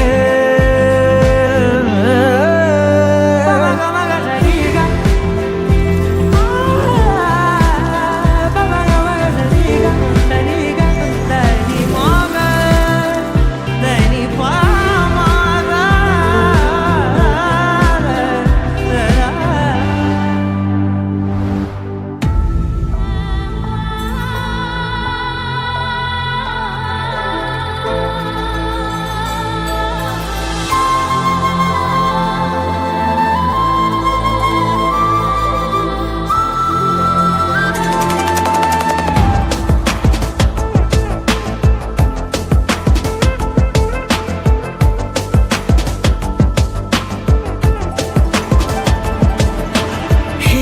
ಹೇ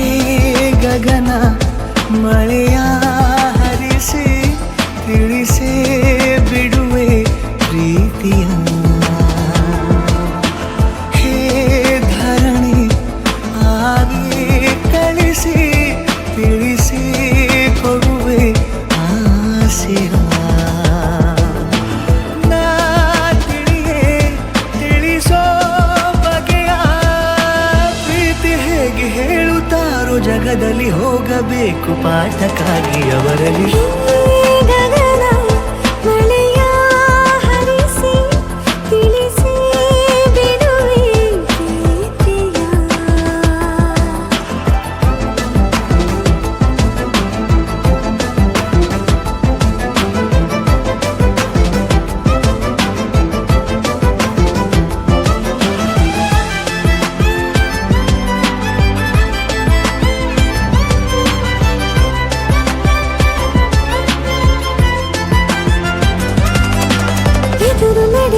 ಗಗನ ಮಳೆಯ ಹರಿಸಿ ತಿಳಿಸೇ ಬಿಡುವೆ ಪ್ರೀತಿಯ ಹೇ ಧರಣಿ ಆಗಿ ಕಳಿಸಿ ತಿಳಿಸಿ ಕೊಡುವೆ ಆಸೆಯ ನಾ ತಿಳಿಯೇ ತಿಳಿಸೋ ಬಗೆಯ ಪ್ರೀತಿ ಹೇಗೆ ಹೇಳುತ್ತಾರೋ ಜಗದಲ್ಲಿ ಹೋಗಬೇಕು ಪಾಠಕ್ಕಾಗಿ ಅವರಲ್ಲಿ ಗಗನ ಮಳೆಯ ಹರಿಸಿ ತಿಳಿಸಿ ಬಿಡುವೆ ಪ್ರೀತಿಯ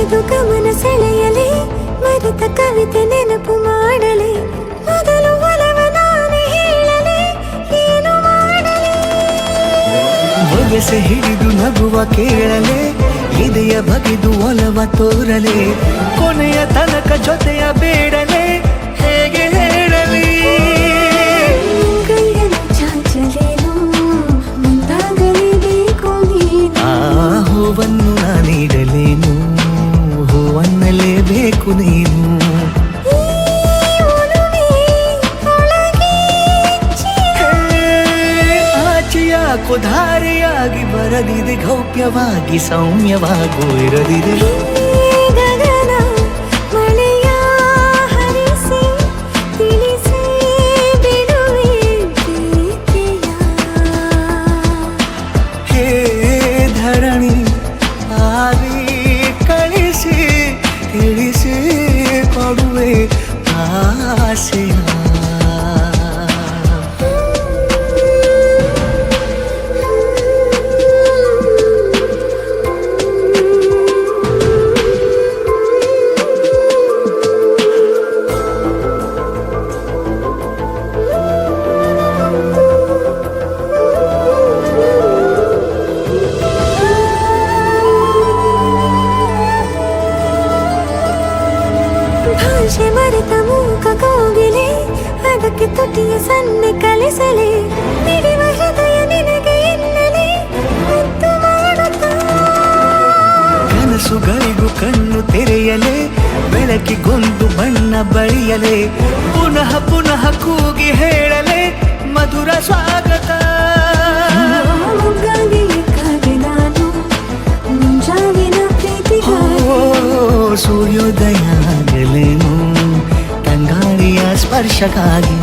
ಬರೆದು ಗಮನ ಸೆಳೆಯಲಿ ಮರೆತ ಕವಿತೆ ನೆನಪು ಮಾಡಲಿ ಮೊದಲು ಒಲವ ನಾನೇ ಹೇಳಲಿ ಏನು ಮಾಡಲಿ ಬೊಗಸೆ ಹಿಡಿದು ನಗುವ ಕೇಳಲೆ ಇದೆಯ ಬಗೆದು ಒಲವ ತೋರಲೆ ಕೊನೆಯ ತನಕ ಜೊತೆಯ ಬೇಡಲೆ ಹೇಗೆ ಹೇಳಲಿ ಕೈಯನ್ನು ಚಾಚಲೇನು ಮುಂದಾಗಲೇಬೇಕು ನೀನು ಆ ಹೂವನ್ನು ನಾನೀಡಲೇನು ಹೂವನ್ನಲೇಬೇಕು ನೀನು ಈ ಒಲವೇ ಒಳಗೆ ಆಚೆಯಾಕೋ ಧಾರೆಯಾಗಿ ಬರದಿದೆ ಗೌಪ್ಯವಾಗಿ ಸೌಮ್ಯವಾಗೂ ಇರದಿದೆ ಗಗನ ಮಳೆಯ ಹರಿಸಿ ತಿಳಿಸಿ ಬಿಡುವೆ ಪ್ರೀತಿಯ ಹೇ ಧರಣಿ ಆವಿ ಕಳಿಸಿ ತಿಳಿಸಿ ಕೊಡುವೆ ಆಸೆಯ ಭಾಷೆ ಮರೆತ ಮೂಕ ಕೋಗಿಲೆ ಅದಕ್ಕೆ ತುಟಿಯ ಸನ್ನೆ ಕಲಿಸಲೆ ಮಿಡಿವ ಹೃದಯ ನಿನಗೆ ಎನ್ನಲೆ ಮುದ್ದು ಮಾಡುತ್ತಾ ಕನಸುಗಳಿಗೂ ಕಣ್ಣು ತೆರೆಯಲೆ ಬೆಳಕಿಗೊಂದು ಬಣ್ಣ ಬಳಿಯಲೆ ಪುನಃ ಪುನಃ ಕೂಗಿ ಹೇಳಲೆ ಮಧುರ ಸ್ವಾಗತ ಮುಗ್ಗಾಗಿ ಕಾದೆ ನಾನು ಮುಂಜಾವಿನ ಪ್ರೀತಿಗಾಗಿ ಸೂರ್ಯೋದಯ ಆಗಲೇನು ತಂಗಾಳಿಯ ಸ್ಪರ್ಶಕ್ಕಾಗಿ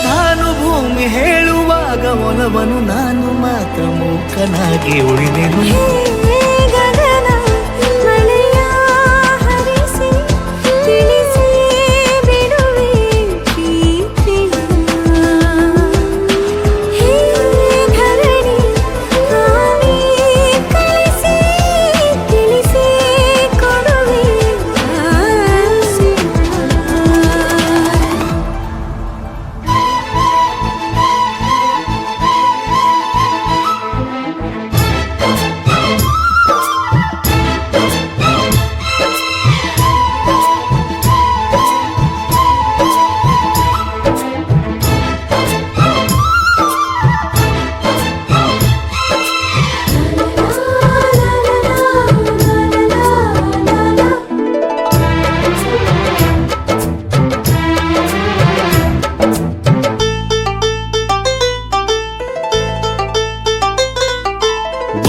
ಭಾನುಭೂಮಿ ಹೇಳುವಾಗ ಒಲವನು ನಾನು ಮಾತ್ರ ಮೂಕನಾಗಿ ಉಳಿದೆನು ಗಗನ ಮಳೆಯ ಹರಿಸಿ ತಿಳಿಸಿ ಬಿಡುವೆ ಪ್ರೀತಿಯ ಹೇ ಧರಣಿ ಆವಿ ಕಳಿಸಿ ತಿಳಿಸಿ ಕೊಡುವೆ ಆಸೆಯ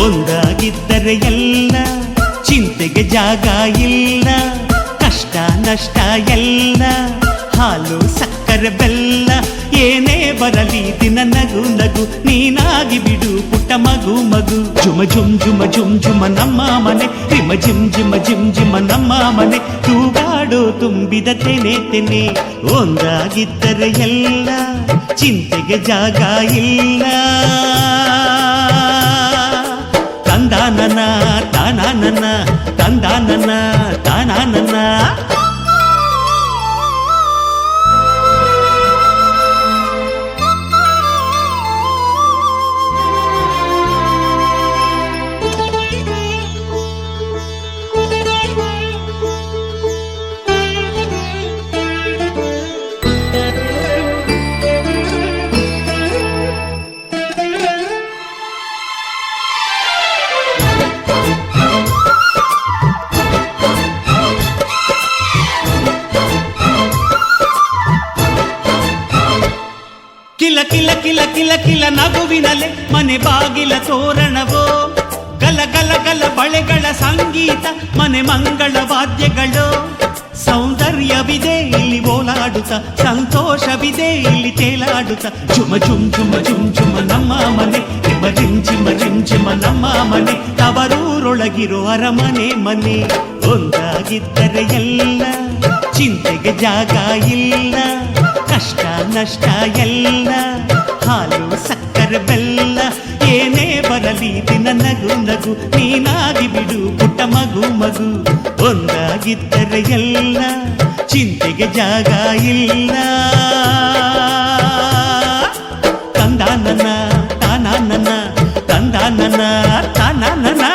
ಒಂದಾಗಿದ್ದರೆ ಎಲ್ಲ ಚಿಂತೆಗೆ ಜಾಗ ಇಲ್ಲ ಕಷ್ಟ ನಷ್ಟ ಎಲ್ಲ ಹಾಲು ಸಕ್ಕರೆ ಬೆಲ್ಲ ಏನೇ ಬರಲಿ ದಿನ ನಗು ನಗು ನೀನಾಗಿ ಬಿಡು ಪುಟ್ಟ ಮಗು ಮಗು ಜುಮ ಜುಮ್ ಜುಮ ಜುಮ್ ಜುಮ ನಮ್ಮ ಮನೆ ರಿಮ ಜಿಮ್ ಜಿಮ ಜಿಮ್ ಜಿಮ ನಮ್ಮ ಮನೆ ತೂಗಾಡೋ ತುಂಬಿದ ತೆನೆ ತೆನೆ ಒಂದಾಗಿದ್ದರೆ ಎಲ್ಲ ಚಿಂತೆಗೆ ಜಾಗ ಇಲ್ಲ ತಂದಾನನ ತಾನಾನನ ತಂದಾನನ ತಾನಾನನ ಕಿಲ ಕಿಲ ಕಿಲ ಕಿಲ ಕಿಲ ನಗುವಿನಲೆ ಮನೆ ಬಾಗಿಲ ತೋರಣವೋ ಗಲ ಗಲ ಗಲ ಬಳೆಗಳ ಸಂಗೀತ ಮನೆ ಮಂಗಳ ವಾದ್ಯಗಳು ಸೌಂದರ್ಯವಿದೆ ಇಲ್ಲಿ ಓಲಾಡುತ್ತ ಸಂತೋಷವಿದೆ ಇಲ್ಲಿ ತೇಲಾಡುತ್ತ ಜುಮ ಜುಮ್ ಜುಮ ಜುಮ್ ಜುಮ ನಮ್ಮ ಮನೆ ರಿಮ ರಿಮ್ ಜಿಮ ರಿಮ್ ಜಿಮ ನಮ್ಮ ಮನೆ ತವರೂರೊಳಗಿರೋ ಅರಮನೆ ಮನೆ ಒಂದಾಗಿದ್ದರೆ ಎಲ್ಲ ಚಿಂತೆಗೆ ಜಾಗ ಇಲ್ಲ ಕಷ್ಟ ನಷ್ಟ ಎಲ್ಲ ಹಾಲು ಸಕ್ಕರೆ ಸಕ್ಕರೆ ಬೆಲ್ಲ ಏನೇ ಬರಲಿ ದಿನ ನಗು ನಗು ನೀನಾಗಿ ಬಿಡು ಪುಟ್ಟ ಮಗು ಮಗು ಒಂದಾಗಿದ್ದರೆ ಎಲ್ಲ ಚಿಂತೆಗೆ ಜಾಗ ಇಲ್ಲ ತಂದ ನನ್ನ ತಾನ ನನ್ನ ತಂದ ನನ್ನ ತಾನ ನನ್ನ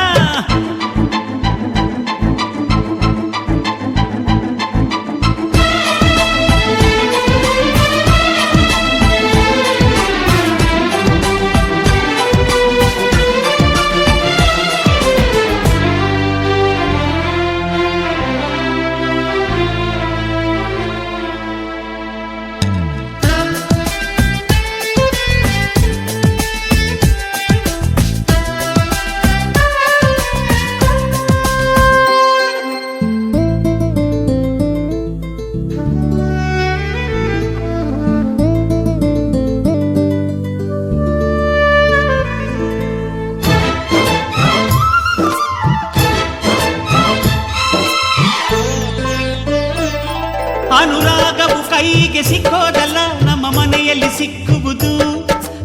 ಅನುರಾಗವು ಕೈಗೆ ಸಿಕ್ಕೋದಲ್ಲ ನಮ್ಮ ಮನೆಯಲ್ಲಿ ಸಿಕ್ಕುವುದು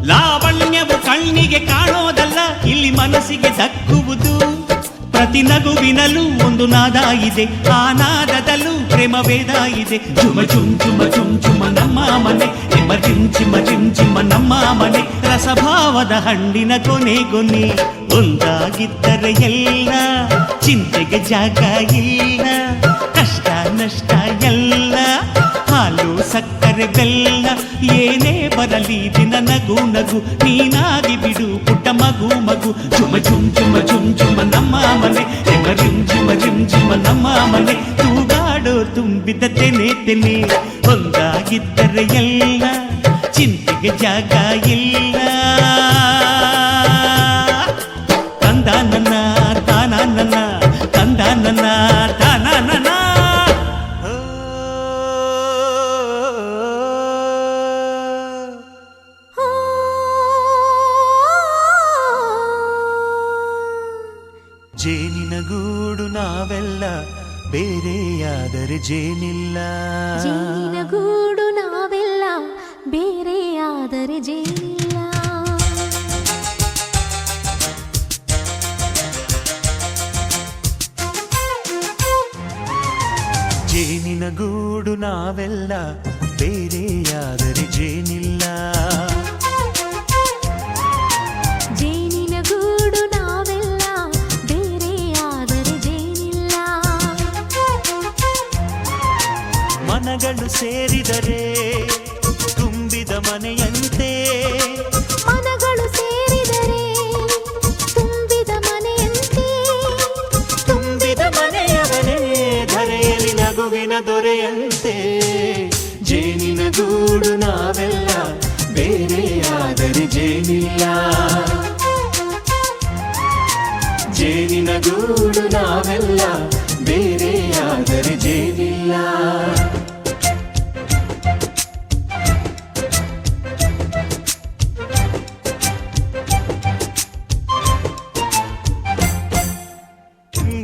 ಲಾವಣ್ಯವು ಕಣ್ಣಿಗೆ ಕಾಣೋದಲ್ಲ ಇಲ್ಲಿ ಮನಸ್ಸಿಗೆ ದಕ್ಕುವುದು ಪ್ರತಿ ನಗುವಿನಲ್ಲೂ ಒಂದು ನಾದ ಇದೆ ಆ ನಾದದಲ್ಲೂ ಪ್ರೇಮ ವೇದ ಇದೆ ಚುಮ ಚುಮ್ ಚುಮ ಚುಮ್ ಚುಮ ನಮ್ಮ ಮನೆ ನಿಮ್ಮ ಚಿಮ್ ಚಿಮ ಚಿಮ್ ಚಿಮ್ಮ ನಮ್ಮ ಮನೆ ರಸಭಾವದ ಹಣ್ಣಿನ ಕೊನೆ ಕೊನೆ ಒಂದಾಗಿದ್ದರೆ ಎಲ್ಲ ಚಿಂತೆಗೆ ಜಾಗ ಇಲ್ಲ ಕಷ್ಟ ನಷ್ಟ ಎಲ್ಲ ಹಾಲು ಸಕ್ಕರೆ ಬೆಲ್ಲ ಏನೇ ಬರಲಿ ದಿನ ನಗು ನಗು ನೀನಾಗಿ ಬಿಡು ಪುಟ್ಟ ಮಗು ಮಗು ಚುಮ ಚುಮ್ ಚುಮ ಚುಮ್ ಚುಮ ನಮ್ಮ ಮನೆ ರಿಮ್ ಜಿಮ ಜಿಮ್ ಜಿಮ ನಮ್ಮ ಮನೆ ತೂಗಾಡೋ ತುಂಬಿದ ತೆನೆ ತೆನೆ ಒಂದಾಗಿದ್ದರೆ ಎಲ್ಲ ಚಿಂತೆಗೆ ಜಾಗ ಇಲ್ಲ ತಂದ ನನ್ನ ತಾನ ನನ್ನ ತಂದ ನನ್ನ ತಾನ ನನ್ನ ಜೇನಿನ ಗೂಡು ನಾವೆಲ್ಲ ಬೇರೆಯಾದರೆ ಜೇನಿಲ್ಲ ಜೇನಿನ ಗೂಡು ನಾವೆಲ್ಲ ಬೇರೆಯಾದರೆ ಜೇನಿಲ್ಲ ಜೇನಿನ ಗೂಡು ನಾವೆಲ್ಲ ಬೇರೆಯಾದರೆ ಜೇನಿಲ್ಲ ಜೇನಿನ ಗೂಡು ನಾವೆಲ್ಲ ಬೇರೆಯಾದರೆ ಜೇನಿಲ್ಲ ಮನಗಳು ಸೇರಿದರೆ ತುಂಬಿದ ಮನೆಯಂತೆ ಮನಗಳು ಸೇರಿದರೆ ತುಂಬಿದ ಮನೆಯಂತೆ ತುಂಬಿದ ಮನೆಯವನೇ ಧರೆಯಲ್ಲಿ ನಗುವಿನ ದೊರೆಯಂತೆ ಜೇನಿನ ಗೂಡು ನಾವೆಲ್ಲ ಬೇರೆಯಾದರೆ ಜೇನಿಲ್ಲ ಜೇನಿನ ಗೂಡು ನಾವೆಲ್ಲ ಬೇರೆಯಾದರೆ ಜೇನಿಲ್ಲ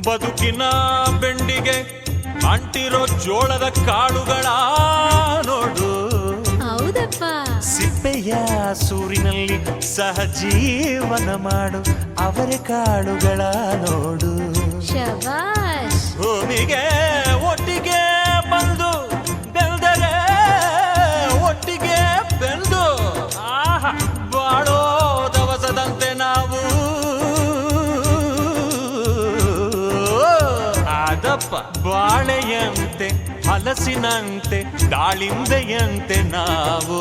ಬದುಕಿನ ಬೆಂಡಿಗೆ ಅಂಟಿರೋ ಜೋಳದ ಕಾಳುಗಳ ನೋಡು ಹೌದಪ್ಪ ಸಿಪ್ಪೆಯ ಸೂರಿನಲ್ಲಿ ಸಹಜೀವನ ಮಾಡು ಅವರೆ ಕಾಳುಗಳ ನೋಡು ಶಬಾಷ್ ಭೂಮಿಗೆ ಒಟ್ಟಿಗೆ ಬಂದು ಬೆಳೆದರೆ ಒಟ್ಟಿಗೆ ಬೆಂದು ಆಹಾ ಬಾಳೋ ದವಸದಂತೆ ನಾವು ಅದಪ್ಪ ಬಾಳೆಯಂತೆ ಹಲಸಿನಂತೆ ದಾಳಿಂಬೆಯಂತೆ ನಾವು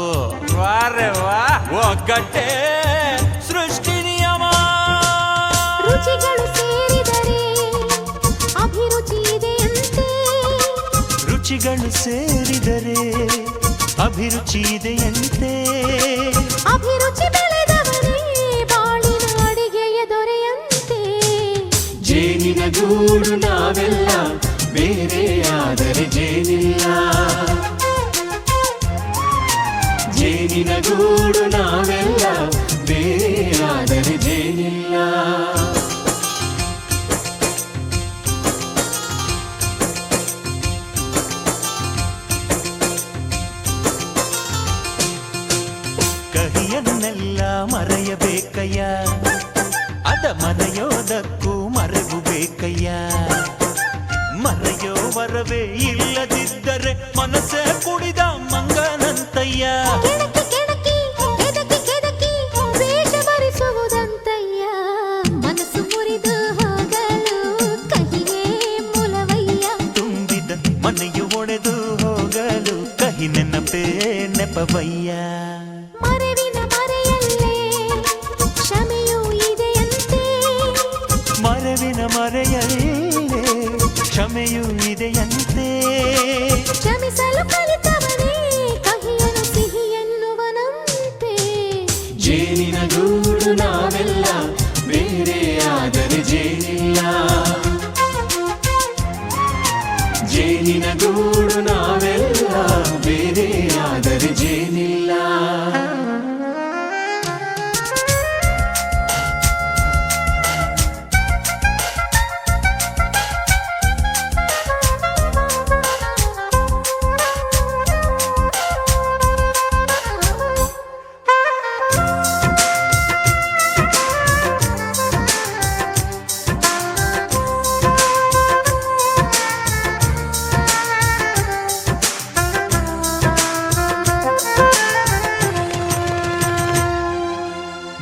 ವಾರೆ ವಾ ಒಗ್ಗಟ್ಟೆ ಸೃಷ್ಟಿ ನಿಯಮ ರುಚಿಗಳು ಸೇರಿದರೆ ಅಭಿರುಚಿ ಇದೆಯಂತೆ ರುಚಿಗಳು ಸೇರಿದರೆ ಅಭಿರುಚಿ ಇದೆಯಂತೆ ಅಭಿರುಚಿ ಬೆಳೆದವರೇ ಬಾಳಿನ ಅಡಿಗೆಯ ದೊರೆಯಂತೆ ಜೇನಿನ ಗೂಡು ನಾವೆಲ್ಲ ಬೇರೆಯಾದರೆ ಜೇನಿಲ್ಲ ಜೇನಿನ ಗೂಡು ನಾವೆಲ್ಲ ಬೇರೆಯಾದರೆ ಜೇನಿಲ್ಲ ಕಹಿಯನ್ನೆಲ್ಲ ಮರೆಯ ಚೆಲುವಯ್ಯ. ಮರೆವಿನ ಮರೆಯಲ್ಲೇ ಕ್ಷಮೆಯೂ ಇದೆಯಂತೆ. ಮರೆವಿನ ಮರೆಯಲ್ಲೇ ಕ್ಷಮೆಯೂ ಇದೆಯಂತೆ. ಕ್ಷಮಿಸಲು ಕಲಿತವನೇ ಕಹಿಯನು ಸಿಹಿ ಎನ್ನುವನಂತೆ. ಜೇನಿನ ಗೂಡು ನಾವೆಲ್ಲ ಬೇರೆ ಆದರೆ ಜೇನಿಲ್ಲ. ಜೇನಿನ ಗೂಡು ನಾವೆಲ್ಲ ಬೇರೆ ಆದರೆ ಜೇನಿಲ್ಲ.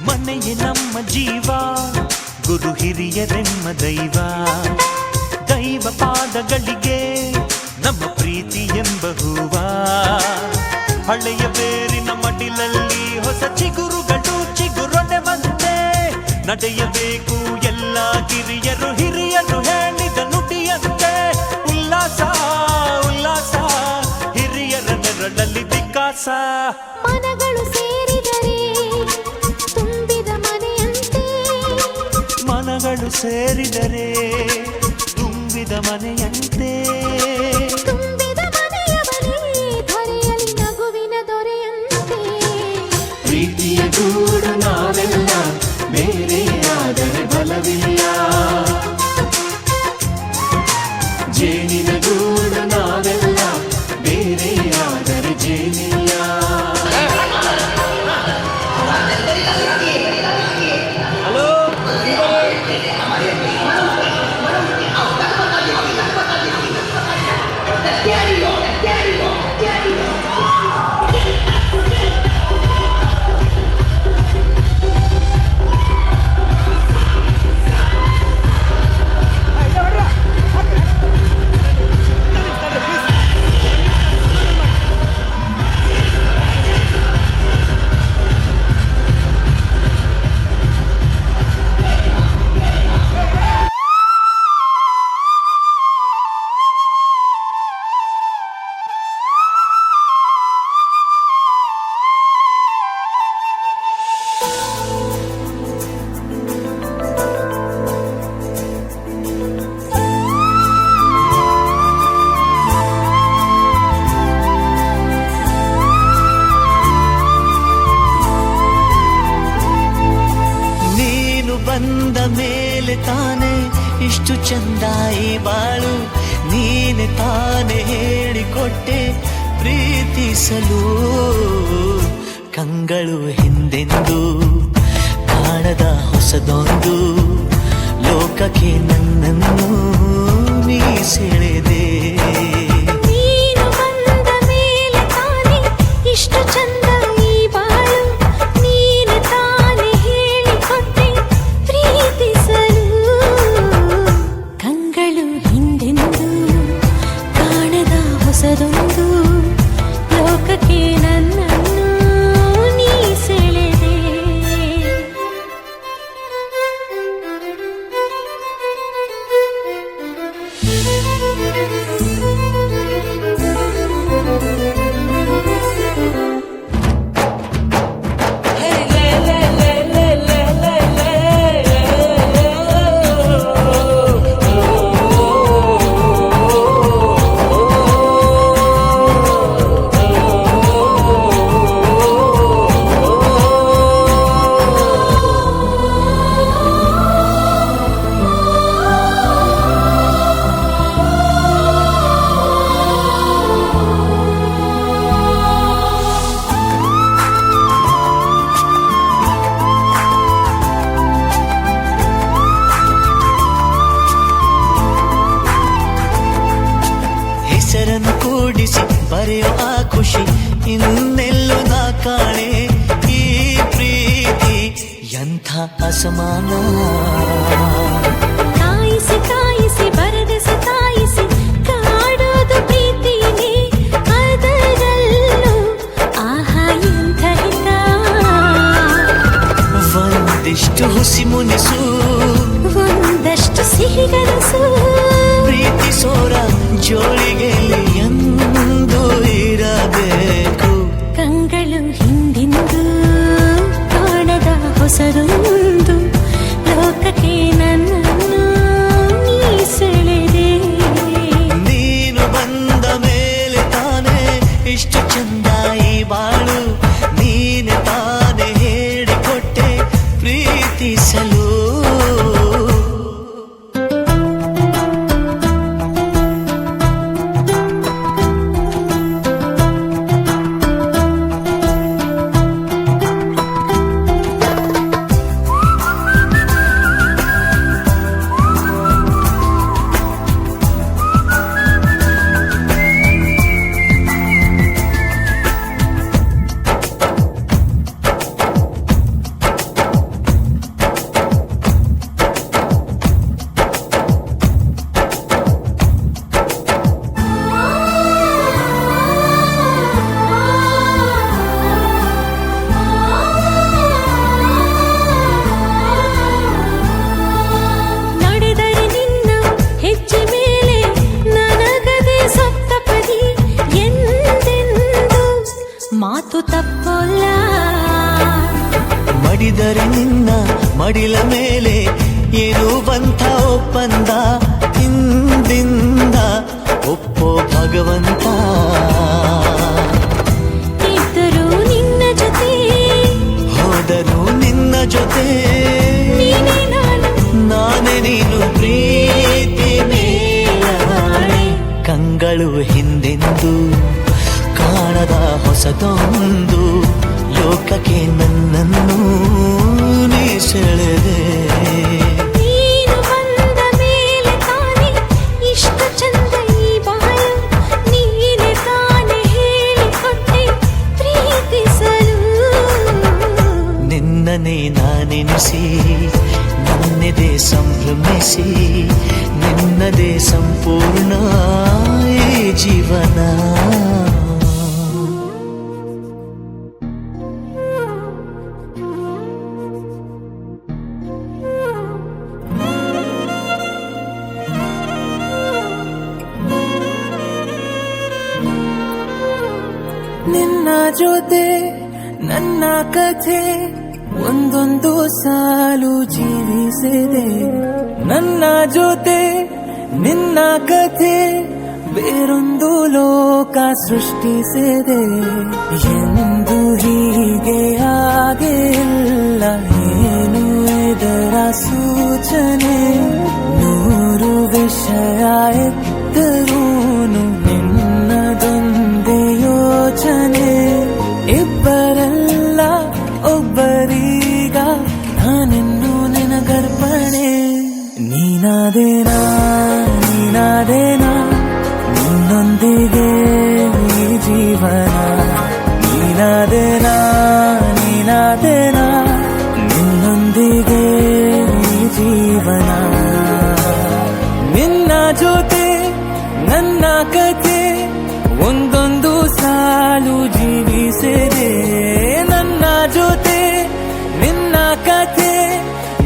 ಮನೆಯೇ ನಮ್ಮ ಜೀವ, ಗುರು ಹಿರಿಯರೆಮ್ಮ ದೈವ. ದೈವ ಪಾದಗಳಿಗೆ ನಮ್ಮ ಪ್ರೀತಿ ಎಂಬ ಹೂವ. ಹಳೆಯ ಬೇರಿನ ಮಡಿಲಲ್ಲಿ ಹೊಸ ಚಿಗುರುಗಳು ಚಿಗುರೊಡೆ ಬಂದೆ. ನಡೆಯಬೇಕು ಎಲ್ಲ ಕಿರಿಯರು ಹಿರಿಯರು ಹೇಳಿದ ನುಡಿಯಂತೆ. ಉಲ್ಲಾಸ ಉಲ್ಲಾಸ ಹಿರಿಯರ ನೆರಳಲ್ಲಿ ವಿಕಾಸ. ಮನಗಳು ಸೇರಿದರೆ ತುಂಬಿದ ಮನೆಯಂತೆ. ಮನಗಳು ಸೇರಿದರೆ ತುಂಬಿದ ಮನೆಯಂತೆ. ತುಂಬಿದ ಮನೆಯವನೇ ಧರೆಯಲ್ಲಿ ನಗುವಿನ ದೊರೆಯಂತೆ. ಪ್ರೀತಿಯ ಗೂಡು ನಾವೆಲ್ಲ ಬೇರೆ ಆದರೆ ಬಲವಿಲ್ಲ. ಜೇನಿನ ಗೂಡು ನಾವೆಲ್ಲ ಬೇರೆ ಆದರೆ ಜೇನಿಲ್ಲ. ಬಂದ ಮೇಲೆ ತಾನೆ ಇಷ್ಟು ಚಂದ ಈ ಬಾಳು. ನೀನೆ ತಾನೆ ಹೇಳಿಕೊಟ್ಟೆ ಪ್ರೀತಿಸಲು. ಕಂಗಳು ಹಿಂದೆಂದು ಕಾಣದ ಹೊಸದೊಂದು ಲೋಕಕ್ಕೆ ನನ್ನನ್ನು ನೀ ಸೆಳೆದೆ. ನೀನು ಬಂದ ಮೇಲೆ ತಾನೆ ಇಷ್ಟು ಚಂದ ಈ ಬಾಳು. ನೀನು ತಾನೆ ಹೇಳಿಕೊಟ್ಟೆ ಪ್ರೀತಿಸಲು. ಕಂಗಳು ಹಿಂದೆಂದು ಕಾಣದ ಹೊಸದೊಂದು ಲೋಕಕ್ಕೆ ನನ್ನನ್ನು ನೀ ಸೆಳೆದೆ. ಹೆಸರನ್ನು ಕೂಡಿಸಿ ಬರೆಯೋ ಆ ಖುಷಿ ಇನ್ನೆಲ್ಲೂ ನಾ ಕಾಣೆ. ಈ ಪ್ರೀತಿ ಎಂಥ ಅಸಮಾನ. ಕಾಯಿಸಿ ಕಾಯಿಸಿ ಬರದೆ ಸತಾಯಿಸಿ ಕಾಡೋದು ಪ್ರೀತಿನೇ. ಅದರಲ್ಲೂ ಆಹಾ ಒಂದಿಷ್ಟು ಹುಸಿ ಮುನಿಸು ಒಂದಷ್ಟು ಸಿಹಿಗನಸು ಪ್ರೀತಿಸೋರ ಜೋಳಿಗೆ ಎಂದು ಇರಬೇಕು ಕಂಗಳು ಹಿಂದಿಂದು ಕಾಣದ ಹೊಸದೊಂದು ಲೋಕಕ್ಕೆ ನನ್ನನ್ನು ನೀ ಸೆಳೆದೆ ನೀನು ಬಂದ ಮೇಲೆ ತಾನೇ ಇಷ್ಟು ಚಂದ ಈ ಬಾಳು ನೀನೆ ತಾನೇ ಹೇಳಿಕೊಟ್ಟೆ ಪ್ರೀತಿಸಲು ನಡೆದರೆ ನಿನ್ನ ಹೆಜ್ಜೆ ಮೇಲೆ ನನಗದೆ ಸಪ್ತಪದಿ ಎಂದೆಂದು ಮಾತು ತಪ್ಪಲ್ಲ ಮಡಿದರೆ ನಿನ್ನ ಮಡಿಲ ಮೇಲೆ ಇರುವಂಥ ಒಪ್ಪಂದ ಹಿಂದಿಂದ ಒಪ್ಪೋ ಭಗವಂತ ಇದ್ದರೂ ನಿನ್ನ ಜೊತೆ ಹೋದರೂ ನಿನ್ನ ಜೊತೆ ನೀನೇ ನಾನು ನಾನೇ ನೀನು ಪ್ರೀತಿ ಮೇಲಾಣೆ ಕಂಗಳು ಹಿಂದೆಂದು ಕಾಣದ ಹೊಸದೊಂದು ಲೋಕಕ್ಕೆ ನನ್ನನ್ನು ನೀ ಸೆಳೆದೆ ನೀನು ಬಂದ ಮೇಲೆ ತಾನೆ ಇಷ್ಟು ಚಂದ ಈ ಬಾಳು ನೀನೆ ತಾನೆ ಹೇಳಿಕೊಟ್ಟೆ ಪ್ರೀತಿಸಲು ನಿನ್ನನೇ ನಾನೆನಿಸಿ ನನ್ನೆದೆ ಸಂಭ್ರಮಿಸಿ ನಿನ್ನದೇ ಸಂಪೂರ್ಣ ಈ ಜೀವನ ನಿನ್ನ ಜೊತೆ ನನ್ನ ಕಥೆ ಒಂದೊಂದು ಸಾಲು ಜೀವಿಸಿದೆ ನನ್ನ ಜೊತೆ ನಿನ್ನ ಕಥೆ ಬೇರೊಂದು ಲೋಕ ಸೃಷ್ಟಿಸಿದೆ ಎಂದು ಹೀಗೆ ಆಗಿಲ್ಲ ಏನು ಇದರ ಸೂಚನೆ ನೂರು ವಿಷಯ ಎತ್ತರೂನು ನಿನ್ನದೊಂದೇ ಯೋಚನೆ ಇಬ್ಬರಲ್ಲ ಒಬ್ಬರೀಗ ನಾನೆನ್ನು ನಿನಗರ್ಪಣೆ ನೀನಾದೇನಾ ನೀನಾದೇನಾ ನಿನ್ನೊಂದಿಗೆ ಈ ಜೀವನ ನೀನಾದೇನಾ ನೀನಾದೇನಾ ನಿನ್ನೊಂದಿಗೆ ಈ ಜೀವನ ನಿನ್ನ ಜೊತೆ ನನ್ನ ಕಥೆ ಒಂದೊಂದು ಸಾಲು ಜೀವಿಸಿದೆ ನನ್ನ ಜೊತೆ ನಿನ್ನ ಕಥೆ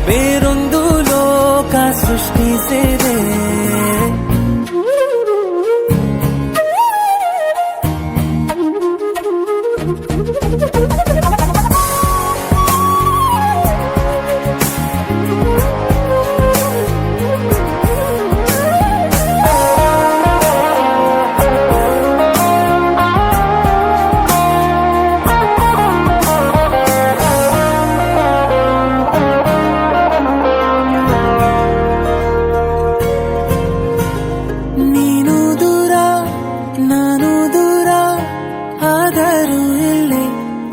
ಬೇರೊಂದು ಲೋಕ ಸೃಷ್ಟಿಸಿದೆ ನೀನು ದೂರ ನಾನು ದೂರ ಆದರೂ ಇಲ್ಲೇ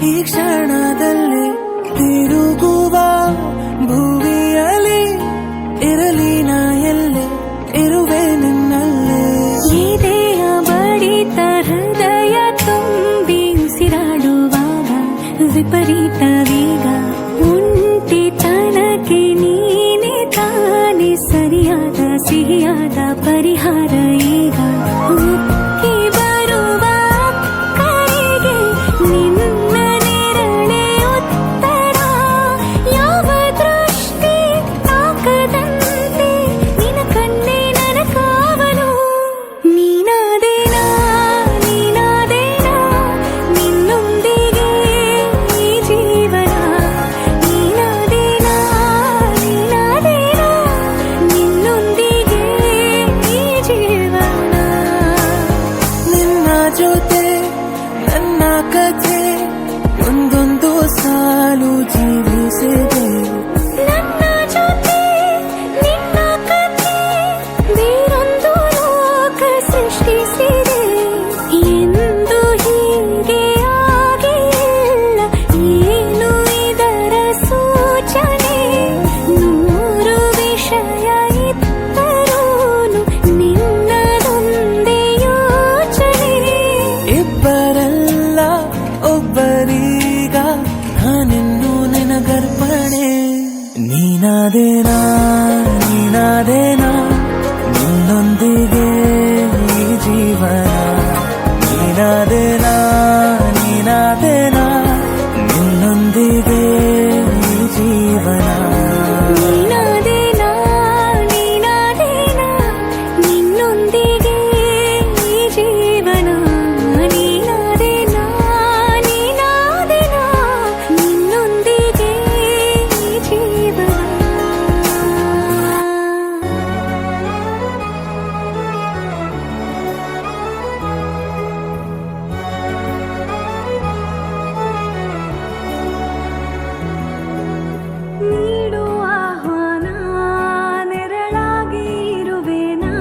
ಈ ಕ್ಷಣದಲ್ಲಿ ತಿರುಗುವ ಭುವಿಯಲ್ಲಿ ಇರಲಿ ನಾ ಎಲ್ಲೆ ಇರುವೆ ನಿನ್ನಲ್ಲೇ ಎದೆಯ ಬಡಿತ ಹೃದಯ ತುಂಬಿ ಉಸಿರಾಡುವಾಗ ವಿಪರೀತ ವೇಗ ಒಂಟಿತನಕ್ಕೆ ನೀನೆ ತಾನೆ ಸರಿಯಾದ ಸಿಹಿಯಾದ ಪರಿಹಾರ ಈಗ ಉಕ್ಕಿ ಬರುವ ಕರೆಗೆ ನಿನ್ನ ನೆರಳೆ ಉತ್ತರ ಯಾವ ಕಾಲು ಜೀವಿಸಿದೆ. ನನ್ನ ಜೊತೆ ನಿನ್ನ ಕಥೆ ಬೇರೊಂದು ಲೋಕ ಸೃಷ್ಟಿಸಿದೆ. ಎಂದು ಹೀಗೆ ಆಗಿಲ್ಲ, ಏನು ಇದರ ಸೂಚನೆ? ನೂರು ವಿಷಯ ಇದ್ದರೂನು ನಿನ್ನದೊಂದೇ ಯೋಚನೆ. ಇಬ್ಬರಲ್ಲ ಒಬ್ಬರೀಗ ನಾನಿನ್ನು ನಿನಗರ್ಪಣೆ. ನೀನಾದೇನಾ ನೀನಾದೇನಾ ನಿನ್ನೊಂದಿಗೆ ಈ ಜೀವನ. ನೀನಾದೇನಾ ನೀನಾದೇನಾ ನಿನ್ನೊಂದಿಗೆ ಈ ಜೀವನ. ನೀನಾದೇನಾ ನೀನಾದೇನಾ ನಿನ್ನೊಂದಿಗೆ ಈ ಜೀವನ. ನೀನಾದೇನಾ ನೀನಾದೇನಾ ನಿನ್ನೊಂದಿಗೆ ಈ ಜೀವನ. ನೀಡು ಆಹ್ವಾನ, ನೆರಳಾಗಿ ಇರುವೆನಾ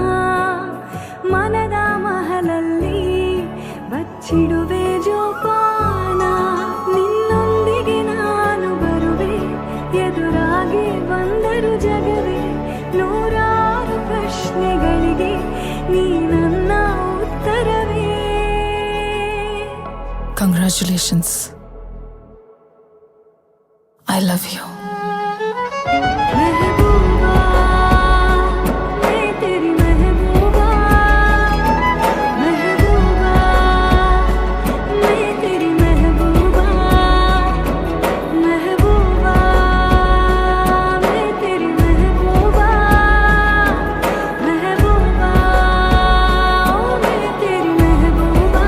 ಮನದ ಮಹಲಲ್ಲಿ ಬಚ್ಚಿಡುವೆ ಜೋಪಾನ. ನಿನ್ನೊಂದಿಗೆ ನಾನು ಬರುವೆ, ಎದುರಾಗಿ ಬಂದರು ಜಗವೇ. ನೂರಾರು ಪ್ರಶ್ನೆಗಳಿಗೆ ನೀ ನನ್ನ ಉತ್ತರವೇ. ಕಂಗ್ರ್ಯಾಚುಲೇಷನ್ಸ್. I love you. महबूबा मैं तेरी महबूबा. महबूबा मैं तेरी महबूबा. महबूबा मैं तेरी महबूबा. महबूबा ओ मैं तेरी महबूबा.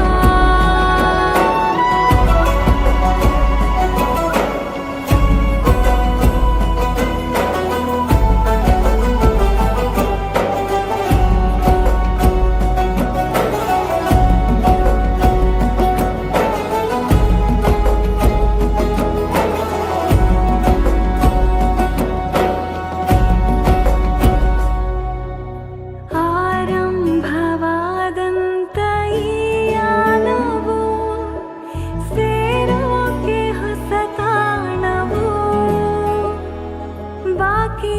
ಆರಂಭವಾದಂತ ಈ ಯಾನವು ಸೇರೋಕೆ ಹೊಸ ತಾಣವು. ಬಾಕಿ